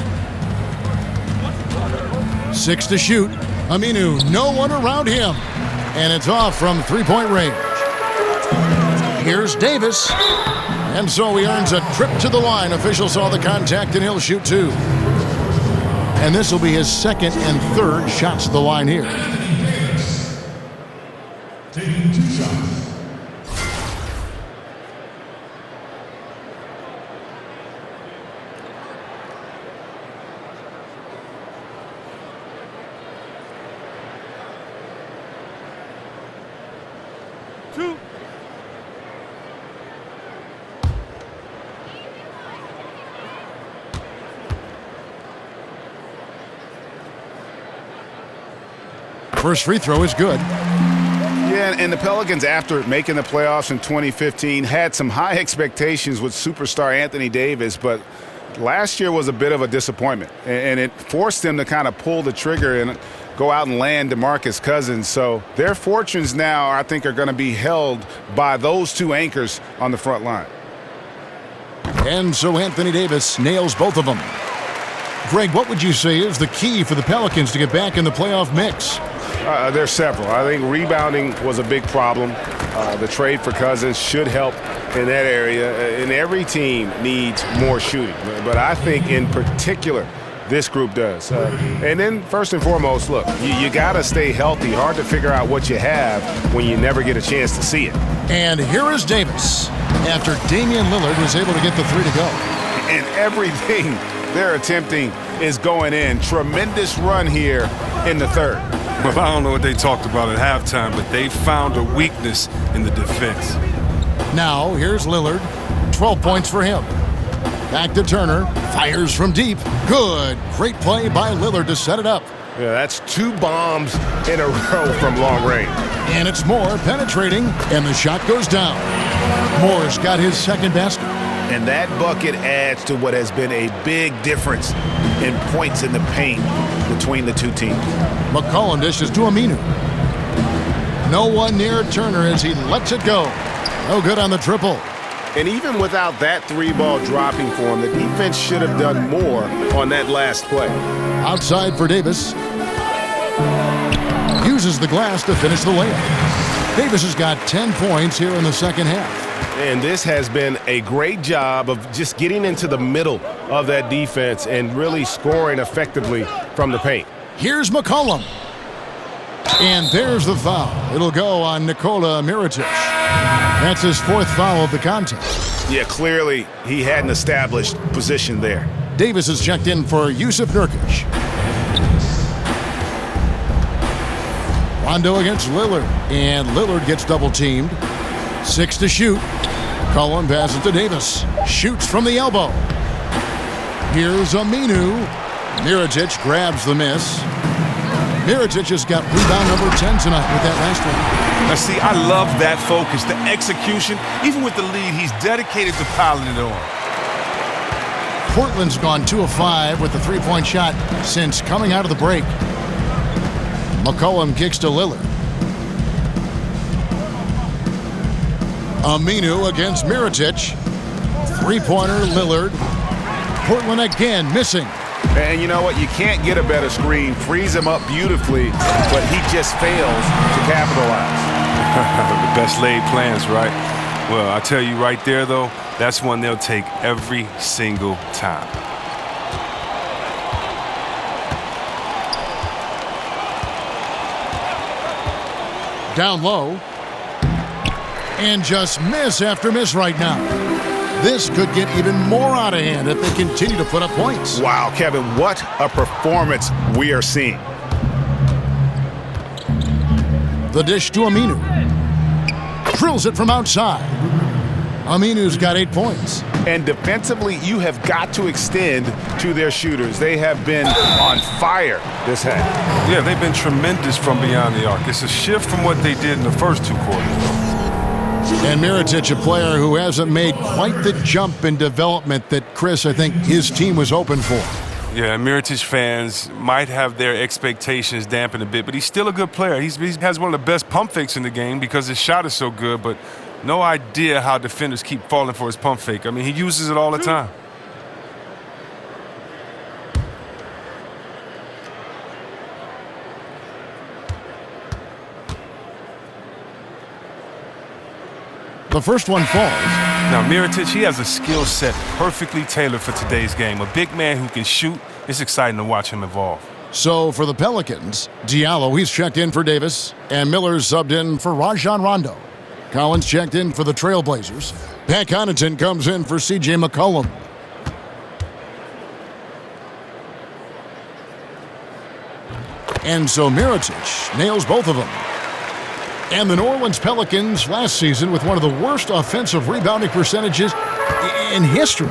6 to shoot. Aminu, no one around him. And it's off from three-point range. Here's Davis. And so he earns a trip to the line. Officials saw the contact and he'll shoot 2. And this will be his second and third shots to the line here. Taking 2 shots. First free throw is good. Yeah, and the Pelicans, after making the playoffs in 2015, had some high expectations with superstar Anthony Davis, but last year was a bit of a disappointment, and it forced them to kind of pull the trigger and go out and land DeMarcus Cousins. So their fortunes now, I think, are going to be held by those 2 anchors on the front line. And so Anthony Davis nails both of them. Greg, what would you say is the key for the Pelicans to get back in the playoff mix? There's several. I think rebounding was a big problem. The trade for Cousins should help in that area. And every team needs more shooting. But I think in particular, this group does. And then first and foremost, look, you got to stay healthy. Hard to figure out what you have when you never get a chance to see it. And here is Davis after Damian Lillard was able to get the 3 to go. And everything they're attempting is going in. Tremendous run here in the third. Well, I don't know what they talked about at halftime, but they found a weakness in the defense. Now, here's Lillard. 12 points for him. Back to Turner. Fires from deep. Good. Great play by Lillard to set it up. Yeah, that's 2 bombs in a row from long range. And it's Moore penetrating, and the shot goes down. Moore's got his second basket. And that bucket adds to what has been a big difference in points in the paint between the 2 teams. McCollum dishes to Aminu. No one near Turner as he lets it go. No good on the triple. And even without that 3-ball dropping for him, the defense should have done more on that last play. Outside for Davis. Uses the glass to finish the layup. Davis has got 10 points here in the second half. And this has been a great job of just getting into the middle of that defense and really scoring effectively from the paint. Here's McCollum. And there's the foul. It'll go on Nikola Mirotic. That's his 4th foul of the contest. Yeah, clearly he had an established position there. Davis is checked in for Yusuf Nurkic. Rondo against Lillard. And Lillard gets double-teamed. 6 to shoot. McCollum passes to Davis. Shoots from the elbow. Here's Aminu. Mirotic grabs the miss. Mirotic has got rebound number 10 tonight with that last one. Now, see, I love that focus, the execution. Even with the lead, he's dedicated to piling it on. Portland's gone 2 of 5 with the three-point shot since coming out of the break. McCollum kicks to Lillard. Aminu against Mirotic. Three-pointer, Lillard. Portland again missing. And you know what? You can't get a better screen. Frees him up beautifully, but he just fails to capitalize. The best laid plans, right? Well, I tell you right there, though, that's one they'll take every single time. Down low. And just miss after miss right now. This could get even more out of hand if they continue to put up points. Wow, Kevin, what a performance we are seeing. The dish to Aminu. Drills it from outside. Aminu's got 8 points. And defensively, you have got to extend to their shooters. They have been on fire this half. Yeah, they've been tremendous from beyond the arc. It's a shift from what they did in the first 2 quarters. And Mirotic, a player who hasn't made quite the jump in development that Chris, I think, his team was hoping for. Yeah, Mirotic fans might have their expectations dampened a bit, but he's still a good player. He has one of the best pump fakes in the game because his shot is so good, but no idea how defenders keep falling for his pump fake. I mean, he uses it all the time. The first one falls. Now, Mirotic, he has a skill set perfectly tailored for today's game. A big man who can shoot. It's exciting to watch him evolve. So for the Pelicans, Diallo, he's checked in for Davis, and Miller's subbed in for Rajon Rondo. Collins checked in for the Trailblazers. Pat Connaughton comes in for C.J. McCollum. And so Mirotic nails both of them. And the New Orleans Pelicans last season with one of the worst offensive rebounding percentages in history.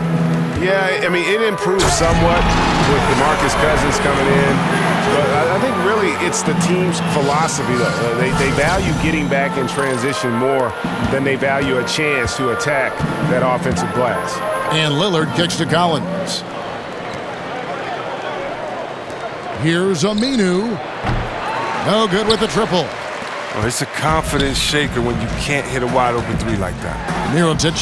Yeah, I mean, it improved somewhat with DeMarcus Cousins coming in. But I think really it's the team's philosophy, though. They value getting back in transition more than they value a chance to attack that offensive glass. And Lillard kicks to Collins. Here's Aminu. No good with the triple. Well, it's a confidence shaker when you can't hit a wide-open 3 like that. Mirotic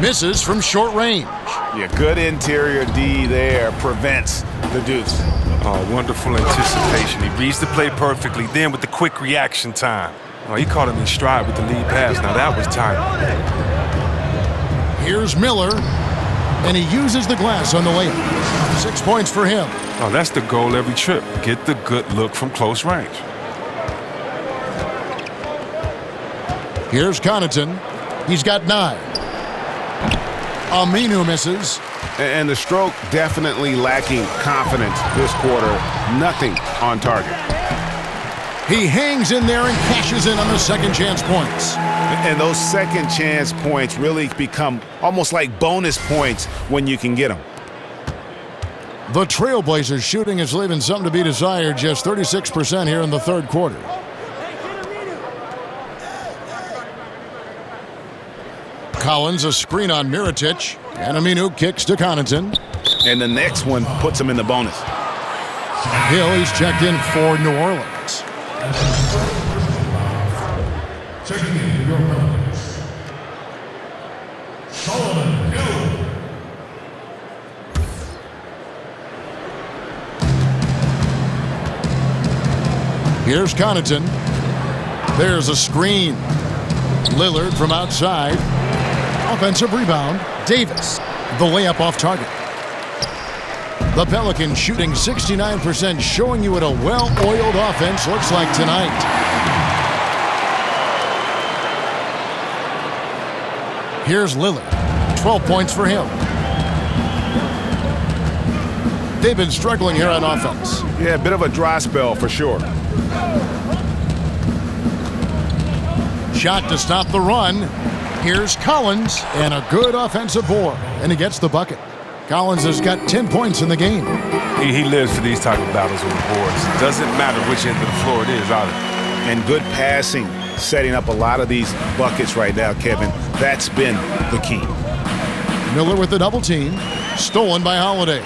misses from short range. Yeah, good interior D there prevents the deuce. Oh, wonderful anticipation. He reads the play perfectly, then with the quick reaction time. Oh, he caught him in stride with the lead pass. Now that was timely. Here's Miller, and he uses the glass on the layup. 6 points for him. Oh, that's the goal every trip. Get the good look from close range. Here's Connaughton. He's got 9. Aminu misses. And the stroke definitely lacking confidence this quarter. Nothing on target. He hangs in there and cashes in on the second chance points. And those second chance points really become almost like bonus points when you can get them. The Trailblazers shooting is leaving something to be desired, just 36% here in the third quarter. Collins, a screen on Mirotic, and Aminu kicks to Connaughton. And the next one puts him in the bonus. Hill, he's checked in for New Orleans. Checking in for your Pelicans, Solomon Hill. Here's Connaughton. There's a screen. Lillard from outside. Offensive rebound. Davis. The layup off target. The Pelicans shooting 69%, showing you what a well-oiled offense looks like tonight. Here's Lillard. 12 points for him. They've been struggling here on offense. Yeah, a bit of a dry spell for sure. Shot to stop the run. Here's Collins, and a good offensive board, and he gets the bucket. Collins has got 10 points in the game. He lives for these type of battles on the boards. Doesn't matter which end of the floor it is either. And good passing, setting up a lot of these buckets right now, Kevin. That's been the key. Miller with the double team. Stolen by Holiday.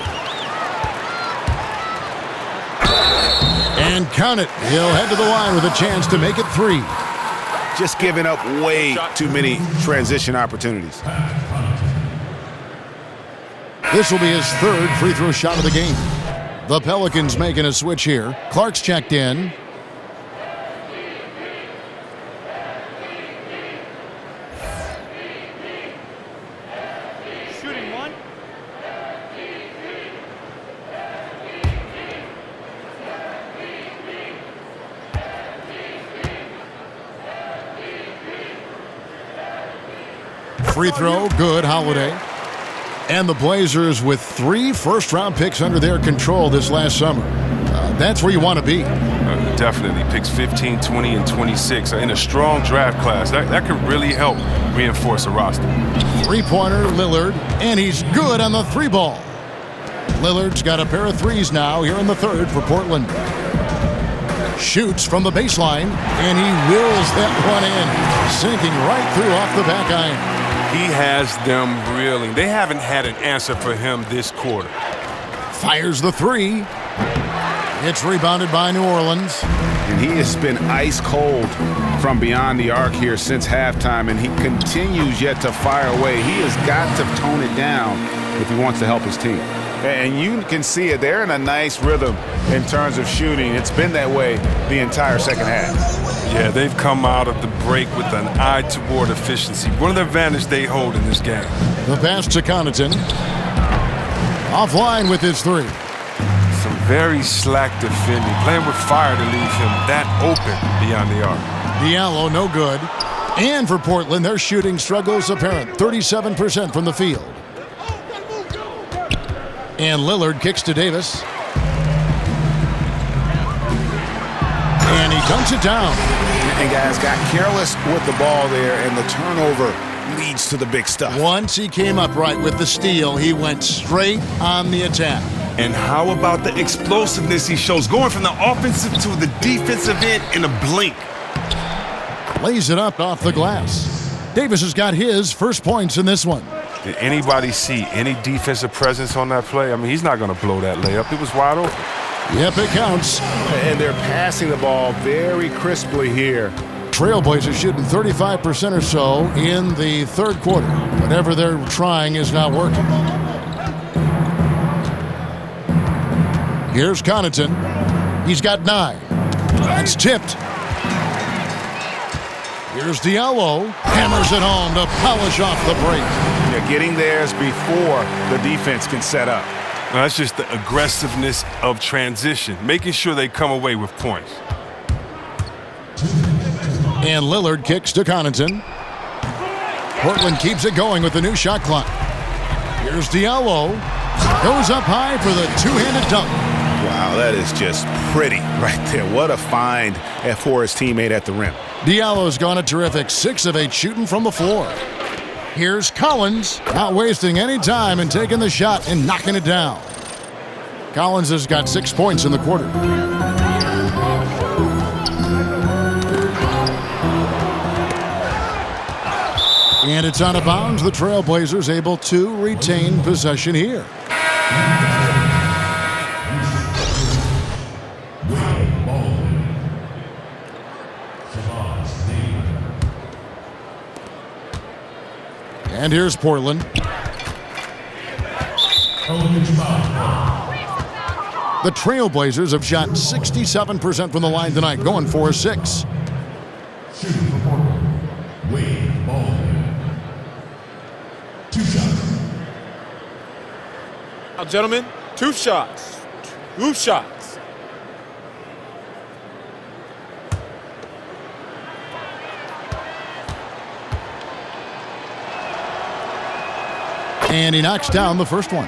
And count it. He'll head to the line with a chance to make it 3. Just giving up way too many transition opportunities. This will be his 3rd free throw shot of the game. The Pelicans making a switch here. Clark's checked in. Shooting 1. Free throw, good, Holiday. And the Blazers with 3 first-round picks under their control this last summer. That's where you want to be. Definitely. Picks 15, 20, and 26 in a strong draft class. That could really help reinforce a roster. Three-pointer, Lillard, and he's good on the 3-ball. Lillard's got a pair of threes now here in the 3rd for Portland. Shoots from the baseline, and he wills that one in, sinking right through off the back iron. He has them reeling. They haven't had an answer for him this quarter. Fires the 3. It's rebounded by New Orleans. And he has been ice cold from beyond the arc here since halftime, and he continues yet to fire away. He has got to tone it down if he wants to help his team. And you can see it. They're in a nice rhythm in terms of shooting. It's been that way the entire second half. Yeah, they've come out of the break with an eye toward efficiency. One of the advantages they hold in this game. The pass to Connaughton. Offline with his 3. Some very slack defending. Playing with fire to leave him that open beyond the arc. Diallo, no good. And for Portland, their shooting struggles apparent. 37% from the field. And Lillard kicks to Davis. And he dunks it down. And guys got careless with the ball there, and the turnover leads to the big stuff. Once he came upright with the steal, he went straight on the attack. And how about the explosiveness he shows, going from the offensive to the defensive end in a blink. Lays it up off the glass. Davis has got his first points in this one. Did anybody see any defensive presence on that play? I mean, he's not going to blow that layup. It was wide open. Yep, it counts. And they're passing the ball very crisply here. Trailblazers shooting 35% or so in the 3rd quarter. Whatever they're trying is not working. Here's Connaughton. He's got 9. It's tipped. Here's Diallo. Hammers it home to polish off the break. Yeah, getting theirs before the defense can set up. Now, that's just the aggressiveness of transition, making sure they come away with points. And Lillard kicks to Connaughton. Portland keeps it going with the new shot clock. Here's Diallo. Goes up high for the 2-handed dunk. Wow, that is just pretty right there. What a find for his teammate at the rim. Diallo's gone a terrific 6 of 8 shooting from the floor. Here's Collins, not wasting any time and taking the shot and knocking it down. Collins has got 6 points in the quarter. And it's out of bounds. The Trailblazers able to retain possession here. And here's Portland. The Trailblazers have shot 67% from the line tonight, going 4-6. Shooting for Portland, Wade Baldwin. 2 shots. Now, gentlemen, 2 shots. 2 shots. And he knocks down the first one.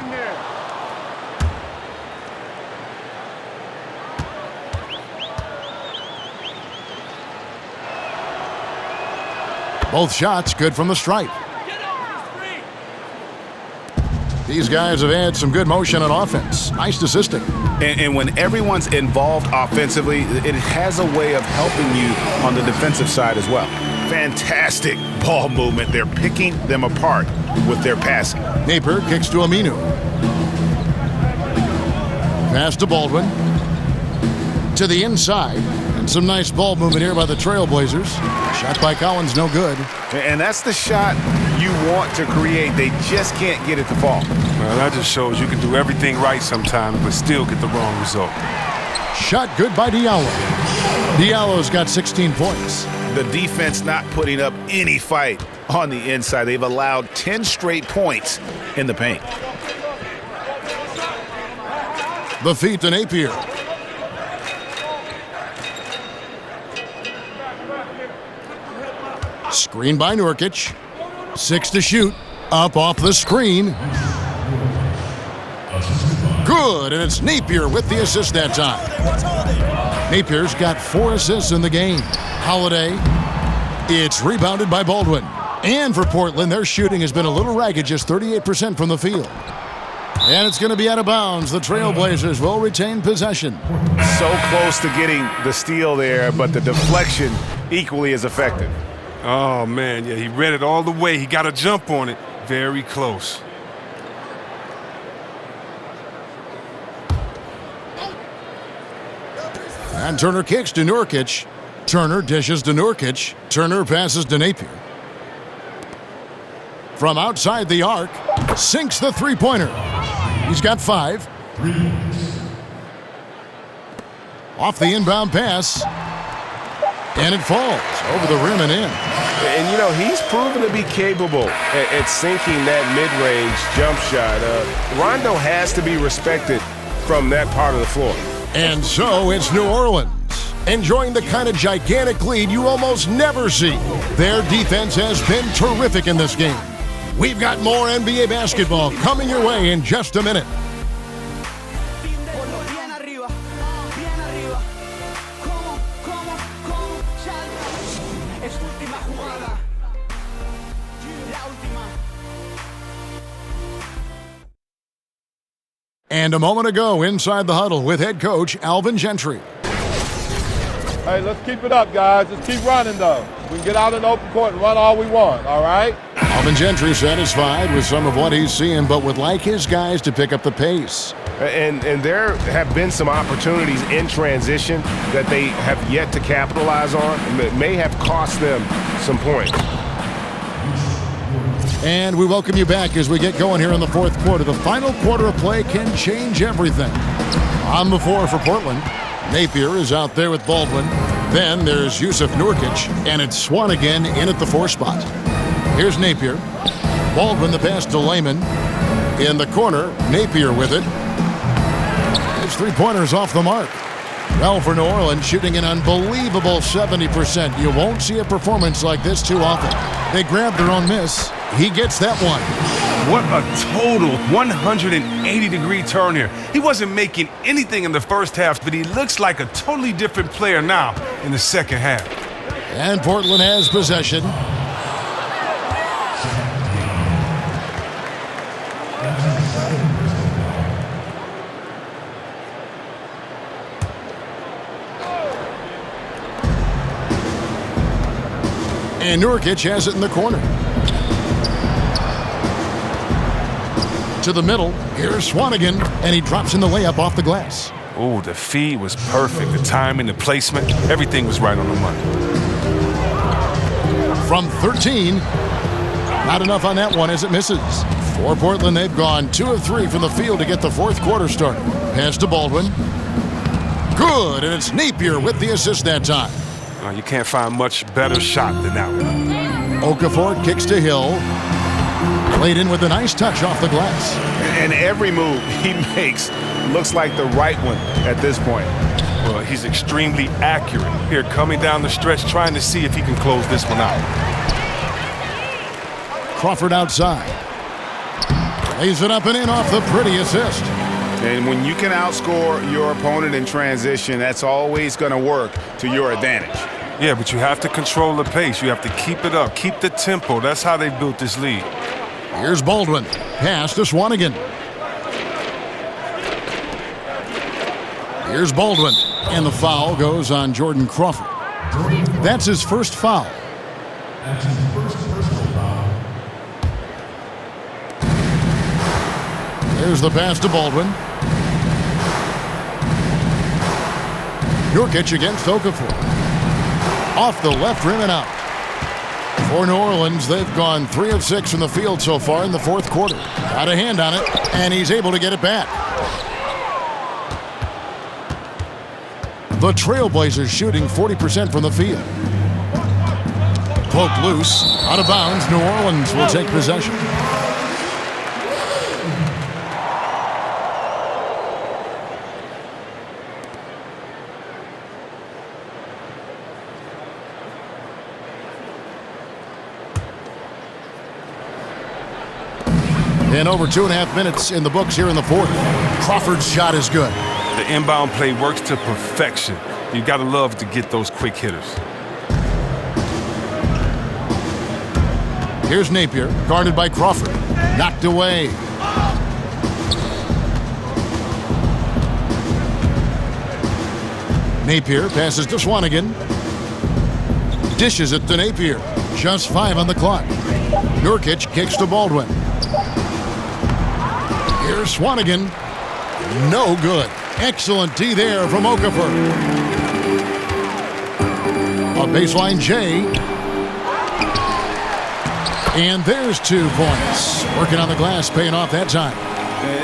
Both shots good from the stripe. These guys have had some good motion on offense. Nice assisting. And when everyone's involved offensively, it has a way of helping you on the defensive side as well. Fantastic ball movement. They're picking them apart with their passing. Napier kicks to Aminu. Pass to Baldwin. To the inside. And some nice ball movement here by the Trailblazers. Shot by Collins, no good. And that's the shot you want to create. They just can't get it to fall. Well, that just shows you can do everything right sometimes, but still get the wrong result. Shot good by Diallo. Diallo's got 16 points. The defense not putting up any fight on the inside. They've allowed 10 straight points in the paint. The feed to Napier. Screen by Nurkic. 6 to shoot. Up off the screen. Good, and it's Napier with the assist that time. Napier's got 4 assists in the game. Holiday. It's rebounded by Baldwin. And for Portland, their shooting has been a little ragged, just 38% from the field. And it's going to be out of bounds. The Trailblazers will retain possession. So close to getting the steal there, but the deflection equally as effective. Oh, man, yeah, he read it all the way. He got a jump on it. Very close. And Turner kicks to Nurkic. Turner dishes to Nurkic. Turner passes to Napier. From outside the arc, sinks the three-pointer. He's got 5. Off the inbound pass. And it falls over the rim and in. And, you know, he's proven to be capable at sinking that mid-range jump shot. Rondo has to be respected from that part of the floor. And so it's New Orleans, enjoying the kind of gigantic lead you almost never see. Their defense has been terrific in this game. We've got more NBA basketball coming your way in just a minute. And a moment ago, inside the huddle with head coach Alvin Gentry. Hey, let's keep it up, guys. Let's keep running, though. We can get out in the open court and run all we want, all right? Alvin Gentry satisfied with some of what he's seeing, but would like his guys to pick up the pace. And there have been some opportunities in transition that they have yet to capitalize on. It may have cost them some points. And we welcome you back as we get going here in the fourth quarter. The final quarter of play can change everything. On the floor for Portland, Napier is out there with Baldwin. Then there's Yusuf Nurkic, and it's Swanigan in at the 4 spot. Here's Napier. Baldwin the pass to Layman. In the corner, Napier with it. His three-pointer's off the mark. Well, for New Orleans, shooting an unbelievable 70%. You won't see a performance like this too often. They grab their own miss. He gets that one. What a total 180-degree turn here. He wasn't making anything in the first half, but he looks like a totally different player now in the second half. And Portland has possession. And Nurkic has it in the corner. To the middle, here's Swanigan, and he drops in the layup off the glass. Oh, the feed was perfect. The timing, the placement, everything was right on the money. From 13, not enough on that one as it misses. For Portland, they've gone 2 of 3 from the field to get the fourth quarter started. Pass to Baldwin. Good, and it's Napier with the assist that time. You can't find much better shot than that one. Okafor kicks to Hill. Played in with a nice touch off the glass. And every move he makes looks like the right one at this point. Well, he's extremely accurate. Here, coming down the stretch, trying to see if he can close this one out. Crawford outside. Lays it up and in off the pretty assist. And when you can outscore your opponent in transition, that's always going to work to your advantage. Yeah, but you have to control the pace. You have to keep it up, keep the tempo. That's how they built this lead. Here's Baldwin. Pass to Swanigan. Here's Baldwin. And the foul goes on Jordan Crawford. That's his first foul. That's his first personal foul. There's the pass to Baldwin. Nurkic against Okafor. Off the left rim and out. For New Orleans, they've gone 3 of 6 from the field so far in the fourth quarter. Got a hand on it, and he's able to get it back. The Trailblazers shooting 40% from the field. Poked loose, out of bounds. New Orleans will take possession. And over 2.5 minutes in the books here in the fourth. Crawford's shot is good. The inbound play works to perfection. You got to love to get those quick hitters. Here's Napier, guarded by Crawford. Knocked away. Napier passes to Swanigan. Dishes it to Napier. Just 5 on the clock. Nurkic kicks to Baldwin. Here's Swanigan. No good. Excellent D there from Okafor. A baseline J. And there's 2 points. Working on the glass, paying off that time.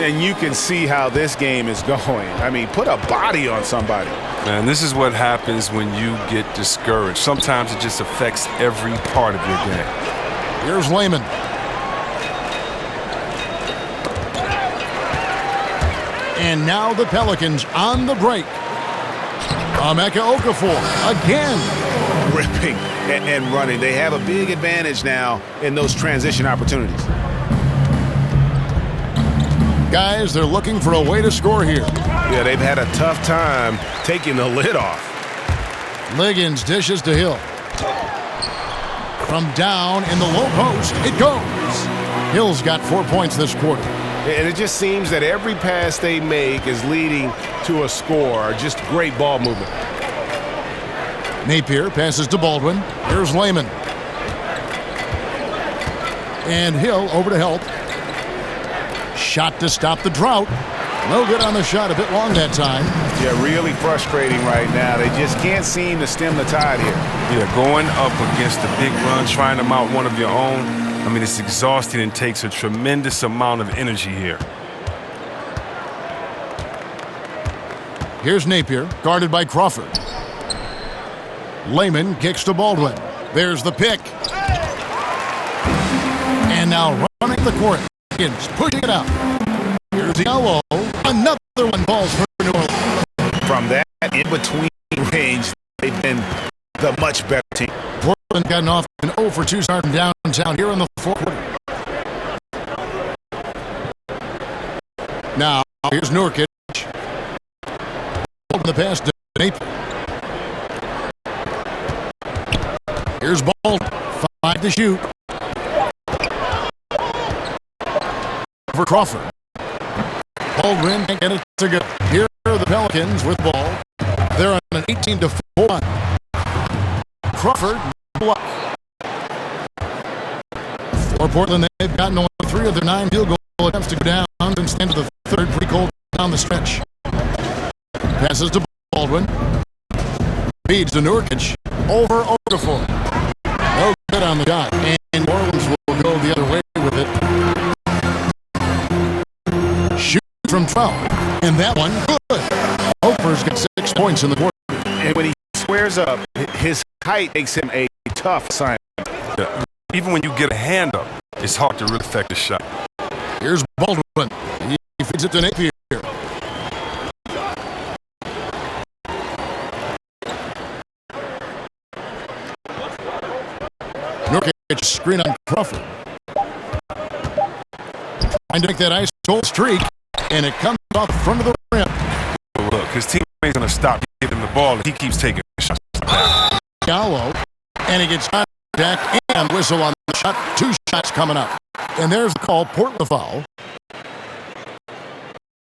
And you can see how this game is going. I mean, put a body on somebody. Man, this is what happens when you get discouraged. Sometimes it just affects every part of your game. Here's Layman. And now the Pelicans on the break. Emeka Okafor again. Ripping and running. They have a big advantage now in those transition opportunities. Guys, they're looking for a way to score here. Yeah, they've had a tough time taking the lid off. Liggins dishes to Hill. From down in the low post, it goes. Hill's got 4 points this quarter. And it just seems that every pass they make is leading to a score. Just great ball movement. Napier passes to Baldwin. Here's Layman. And Hill over to help. Shot to stop the drought. No good on the shot, a bit long that time. Yeah, really frustrating right now. They just can't seem to stem the tide here. Yeah, going up against a big run, trying to mount one of your own. I mean, it's exhausting and takes a tremendous amount of energy here. Here's Napier, guarded by Crawford. Layman kicks to Baldwin. There's the pick. And now running the court. Higgins pushing it out. Here's Yellow. Another one falls for New Orleans. From that in-between range, they've been the much better team. Portland gotten off an 0 for 2 starting downtown here in the fourth quarter. Now, here's Nurkic. Holding the pass to Napier. Here's Baldwin. 5 to shoot. For Crawford. Baldwin can't get it to go. Here are the Pelicans with ball. They're on an 18-4 run. Crawford block. For Portland, they've gotten only 3 of their 9 field goal attempts to go down since the end of the third. Pretty cold down the stretch. Passes to Baldwin. Feeds to Nurkic. Over Okafor. No good on the shot. And New Orleans will go the other way with it. Shoot from 12. And that one, good. Okafor's got 6 points in the quarter. And when he squares up, his height makes him a tough assignment. Yeah. Even when you get a hand up, it's hard to really affect the shot. Here's Baldwin. He feeds it to Napier. Nurkic screen on Crawford. Trying to make that ice cold streak, and it comes off the front of the rim. Look, his teammate's going to stop giving him the ball if he keeps taking shots. Diallo, and he gets contact and whistle on the shot. 2 shots coming up. And there's the call, Portland foul.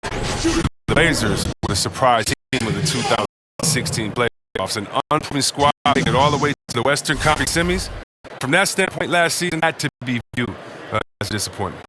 The Blazers were the surprise team of the 2016 playoffs, an unproven squad making it all the way to the Western Conference semis. From that standpoint, last season had to be viewed as a disappointment.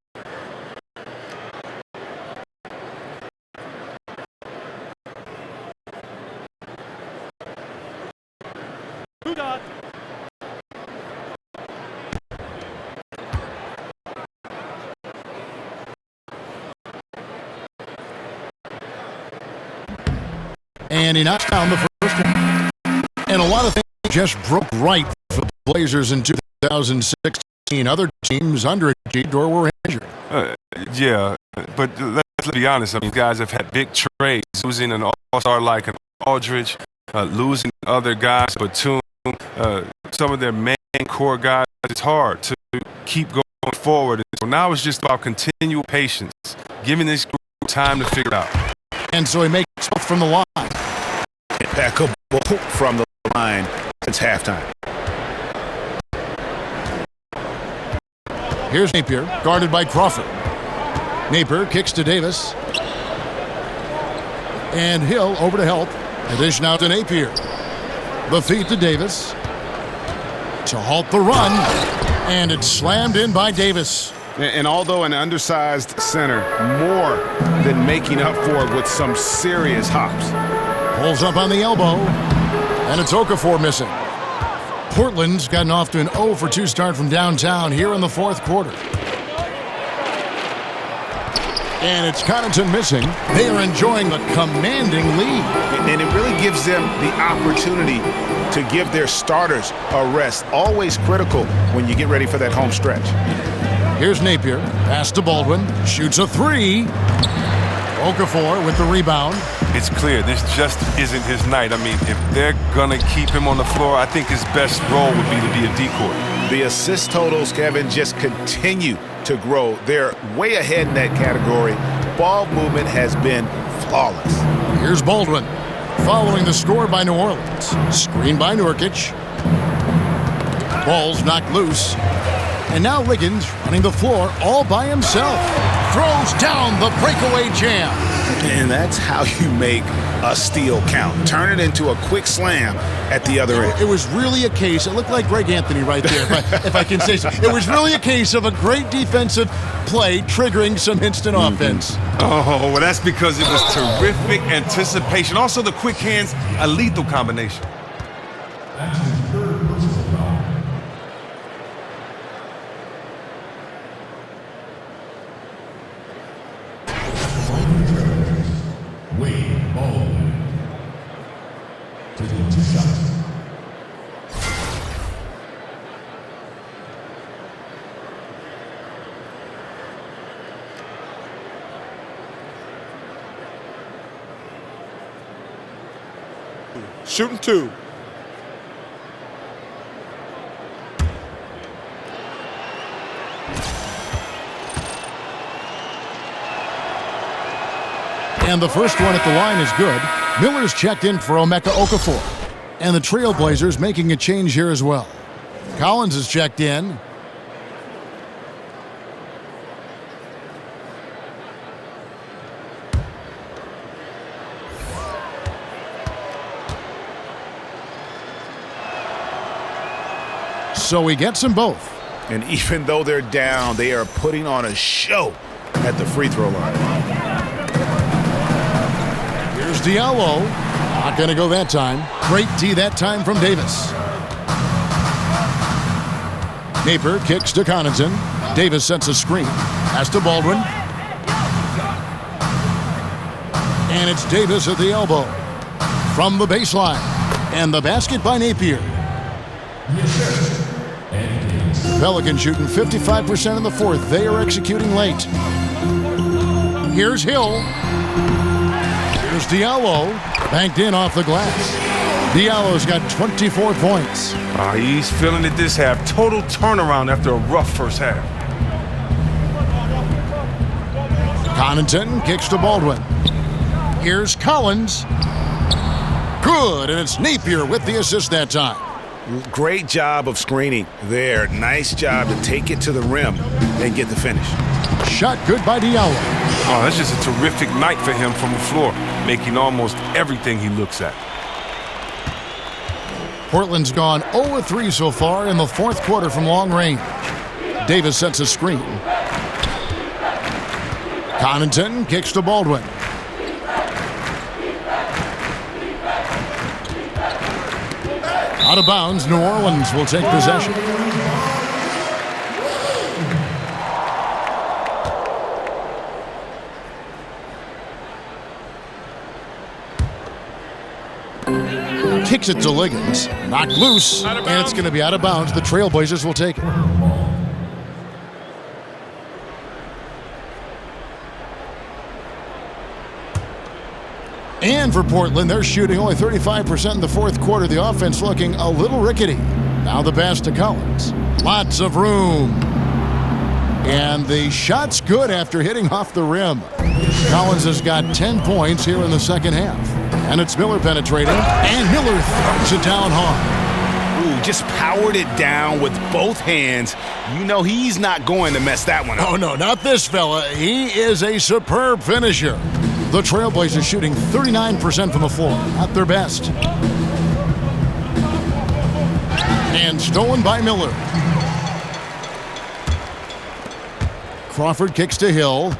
And he knocks down the first one. And a lot of things just broke right for the Blazers in 2016. Other teams underachieved or were injured. Yeah, but let's be honest. I mean, guys have had big trades, losing an all-star like an Aldridge, losing other guys, Batum, some of their main core guys. It's hard to keep going forward. So now it's just about continual patience, giving this group time to figure it out. And so he makes it from the line. Impeccable from the line since halftime. Here's Napier, guarded by Crawford. Napier kicks to Davis. And Hill over to help. The dish now to Napier. The feed to Davis. To halt the run. And it's slammed in by Davis. And although an undersized center, more than making up for it with some serious hops. Pulls up on the elbow. And it's Okafor missing. Portland's gotten off to an 0-for-2 start from downtown here in the fourth quarter. And it's Connaughton missing. They are enjoying the commanding lead. And it really gives them the opportunity to give their starters a rest. Always critical when you get ready for that home stretch. Here's Napier. Pass to Baldwin. Shoots a 3. Okafor with the rebound. It's clear this just isn't his night. I mean, if they're going to keep him on the floor, I think his best role would be to be a decoy. The assist totals, Kevin, just continue to grow. They're way ahead in that category. Ball movement has been flawless. Here's Baldwin. Following the score by New Orleans. Screen by Nurkic. Ball's knocked loose. And now Liggins running the floor all by himself. Throws down the breakaway jam. And that's how you make a steal count. Turn it into a quick slam at the other end. It was really a case, it looked like Greg Anthony right there, if I can say so. It was really a case of a great defensive play triggering some instant offense. Oh, well, that's because it was terrific anticipation. Also, the quick hands, a lethal combination. That's his third personal foul. Wade Baldwin. Taking 2 shots. Shooting 2. And the first one at the line is good. Miller's checked in for Emeka Okafor. And the Trailblazers making a change here as well. Collins is checked in. So he gets them both. And even though they're down, they are putting on a show at the free throw line. Here's Diallo. Not going to go that time. Great D that time from Davis. Napier kicks to Connaughton. Davis sets a screen. Pass to Baldwin. And it's Davis at the elbow. From the baseline. And the basket by Napier. Pelicans shooting 55% in the fourth. They are executing late. Here's Hill. Here's Diallo. Banked in off the glass. Diallo's got 24 points. He's feeling it this half. Total turnaround after a rough first half. Connaughton kicks to Baldwin. Here's Collins. Good, and it's Napier with the assist that time. Great job of screening there. Nice job to take it to the rim and get the finish. Shot good by Diallo. Oh, that's just a terrific night for him from the floor, making almost everything he looks at. Portland's gone 0-3 so far in the fourth quarter from long range. Davis sets a screen. Connaughton kicks to Baldwin. Out of bounds, New Orleans will take possession. Kicks it to Liggins. Knocked loose, and it's going to be out of bounds. The Trailblazers will take it. And for Portland, they're shooting only 35% in the fourth quarter. The offense looking a little rickety. Now the pass to Collins. Lots of room. And the shot's good after hitting off the rim. Collins has got 10 points here in the second half. And it's Miller penetrating. And Miller throws it down hard. Ooh, just powered it down with both hands. You know he's not going to mess that one up. Oh, no, not this fella. He is a superb finisher. The Trailblazers shooting 39% from the floor, at their best. And stolen by Miller. Crawford kicks to Hill.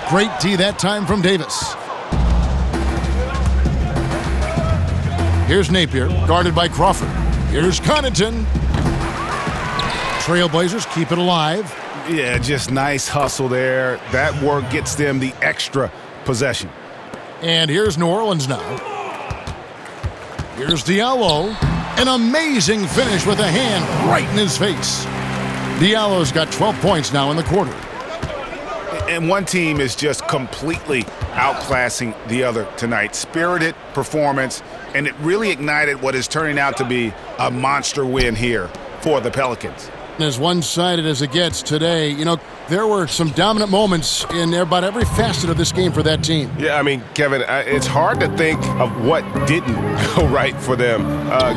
Great D that time from Davis. Here's Napier, guarded by Crawford. Here's Connaughton. Trailblazers keep it alive. Yeah, just nice hustle there. That work gets them the extra possession. And here's New Orleans now. Here's Diallo. An amazing finish with a hand right in his face. Diallo's got 12 points now in the quarter. And one team is just completely outclassing the other tonight. Spirited performance, and it really ignited what is turning out to be a monster win here for the Pelicans. As one-sided as it gets today, you know, there were some dominant moments in about every facet of this game for that team. Yeah, I mean, Kevin, it's hard to think of what didn't go right for them.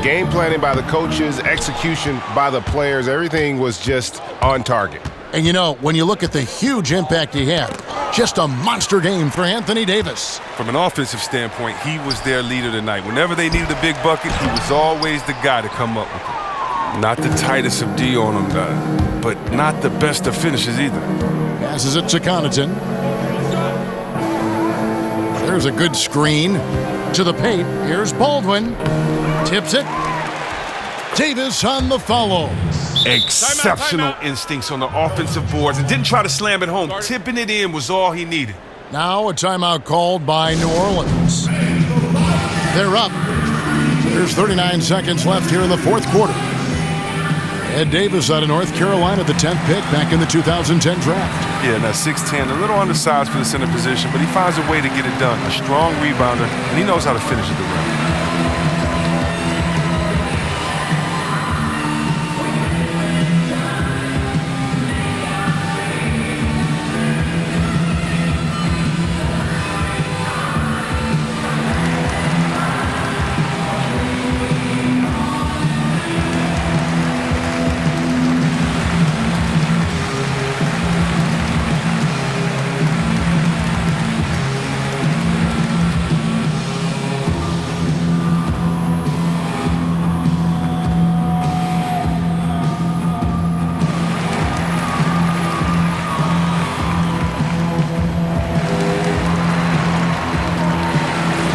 Game planning by the coaches, execution by the players, everything was just on target. And you know, when you look at the huge impact he had, just a monster game for Anthony Davis. From an offensive standpoint, he was their leader tonight. Whenever they needed a big bucket, he was always the guy to come up with it. Not the tightest of D on him, but not the best of finishes either. Passes it to Connaughton. There's a good screen to the paint. Here's Baldwin. Tips it. Davis on the follow. Exceptional instincts on the offensive boards and didn't try to slam it home. Tipping it in was all he needed. Now a timeout called by New Orleans. They're up. There's 39 seconds left here in the fourth quarter. Ed Davis out of North Carolina, the 10th pick back in the 2010 draft. Yeah, now 6'10", a little undersized for the center position, but he finds a way to get it done. A strong rebounder, and he knows how to finish at the rim.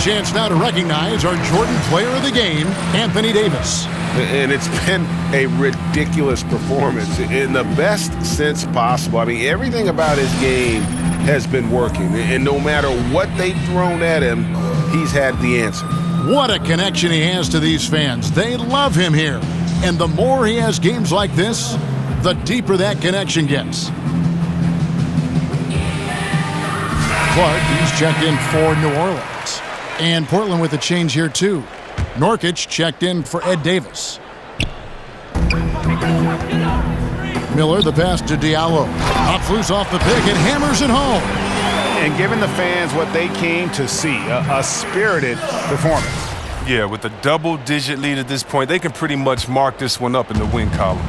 Chance now to recognize our Jordan Player of the Game, Anthony Davis. And it's been a ridiculous performance in the best sense possible. I mean, everything about his game has been working. And no matter what they've thrown at him, he's had the answer. What a connection he has to these fans. They love him here. And the more he has games like this, the deeper that connection gets. Clark, he's checked in for New Orleans. And Portland with a change here, too. Nurkic checked in for Ed Davis. Miller, the pass to Diallo. Up loose off the pick and hammers it home. And giving the fans what they came to see, a spirited performance. Yeah, with a double-digit lead at this point, they can pretty much mark this one up in the win column.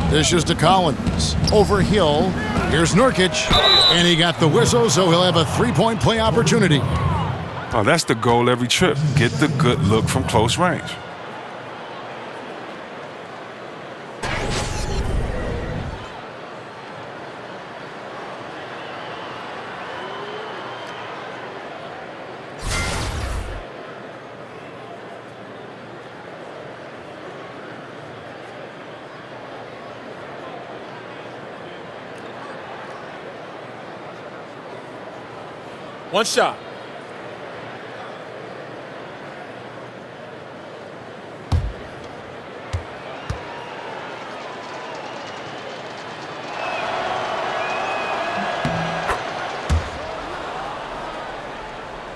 This is to Collins. Over Hill. Here's Nurkic. And he got the whistle, so he'll have a three-point play opportunity. Oh, that's the goal every trip. Get the good look from close range. One shot.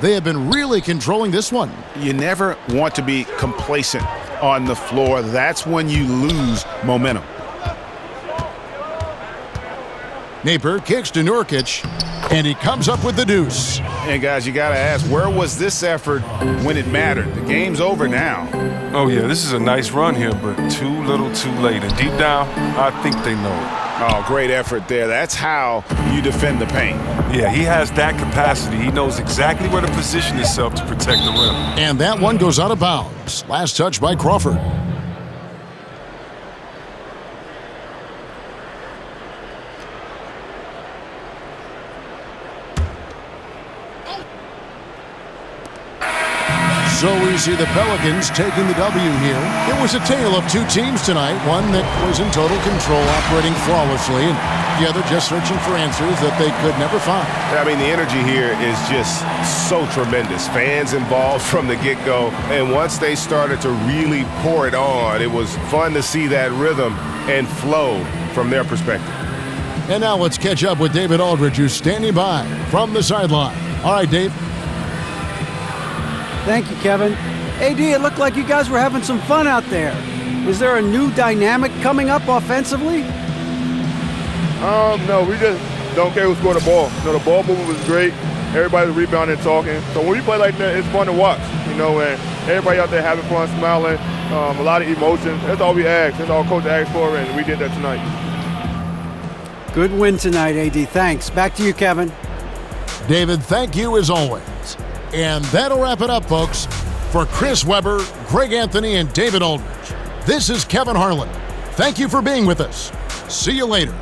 They have been really controlling this one. You never want to be complacent on the floor. That's when you lose momentum. Napier kicks to Nurkic, and he comes up with the deuce. And guys, you got to ask, where was this effort when it mattered? The game's over now. Oh, yeah, this is a nice run here, but too little too late. And deep down, I think they know it. Oh, great effort there. That's how you defend the paint. Yeah, he has that capacity. He knows exactly where to position himself to protect the rim. And that one goes out of bounds. Last touch by Crawford. So we see the Pelicans taking the W here. It was a tale of two teams tonight, one that was in total control, operating flawlessly, and the other just searching for answers that they could never find. I mean, the energy here is just so tremendous. Fans involved from the get-go, and once they started to really pour it on, it was fun to see that rhythm and flow from their perspective. And now let's catch up with David Aldridge, who's standing by from the sideline. All right, Dave. Thank you, Kevin. AD, it looked like you guys were having some fun out there. Is there a new dynamic coming up offensively? No, we just don't care who scored the ball. You know, the ball movement was great. Everybody's rebounding and talking. So when we play like that, it's fun to watch, you know, and everybody out there having fun, smiling, a lot of emotions. That's all we asked. That's all Coach asked for, and we did that tonight. Good win tonight, AD. Thanks. Back to you, Kevin. David, thank you as always. And that'll wrap it up, folks. For Chris Webber, Greg Anthony, and David Aldridge, this is Kevin Harlan. Thank you for being with us. See you later.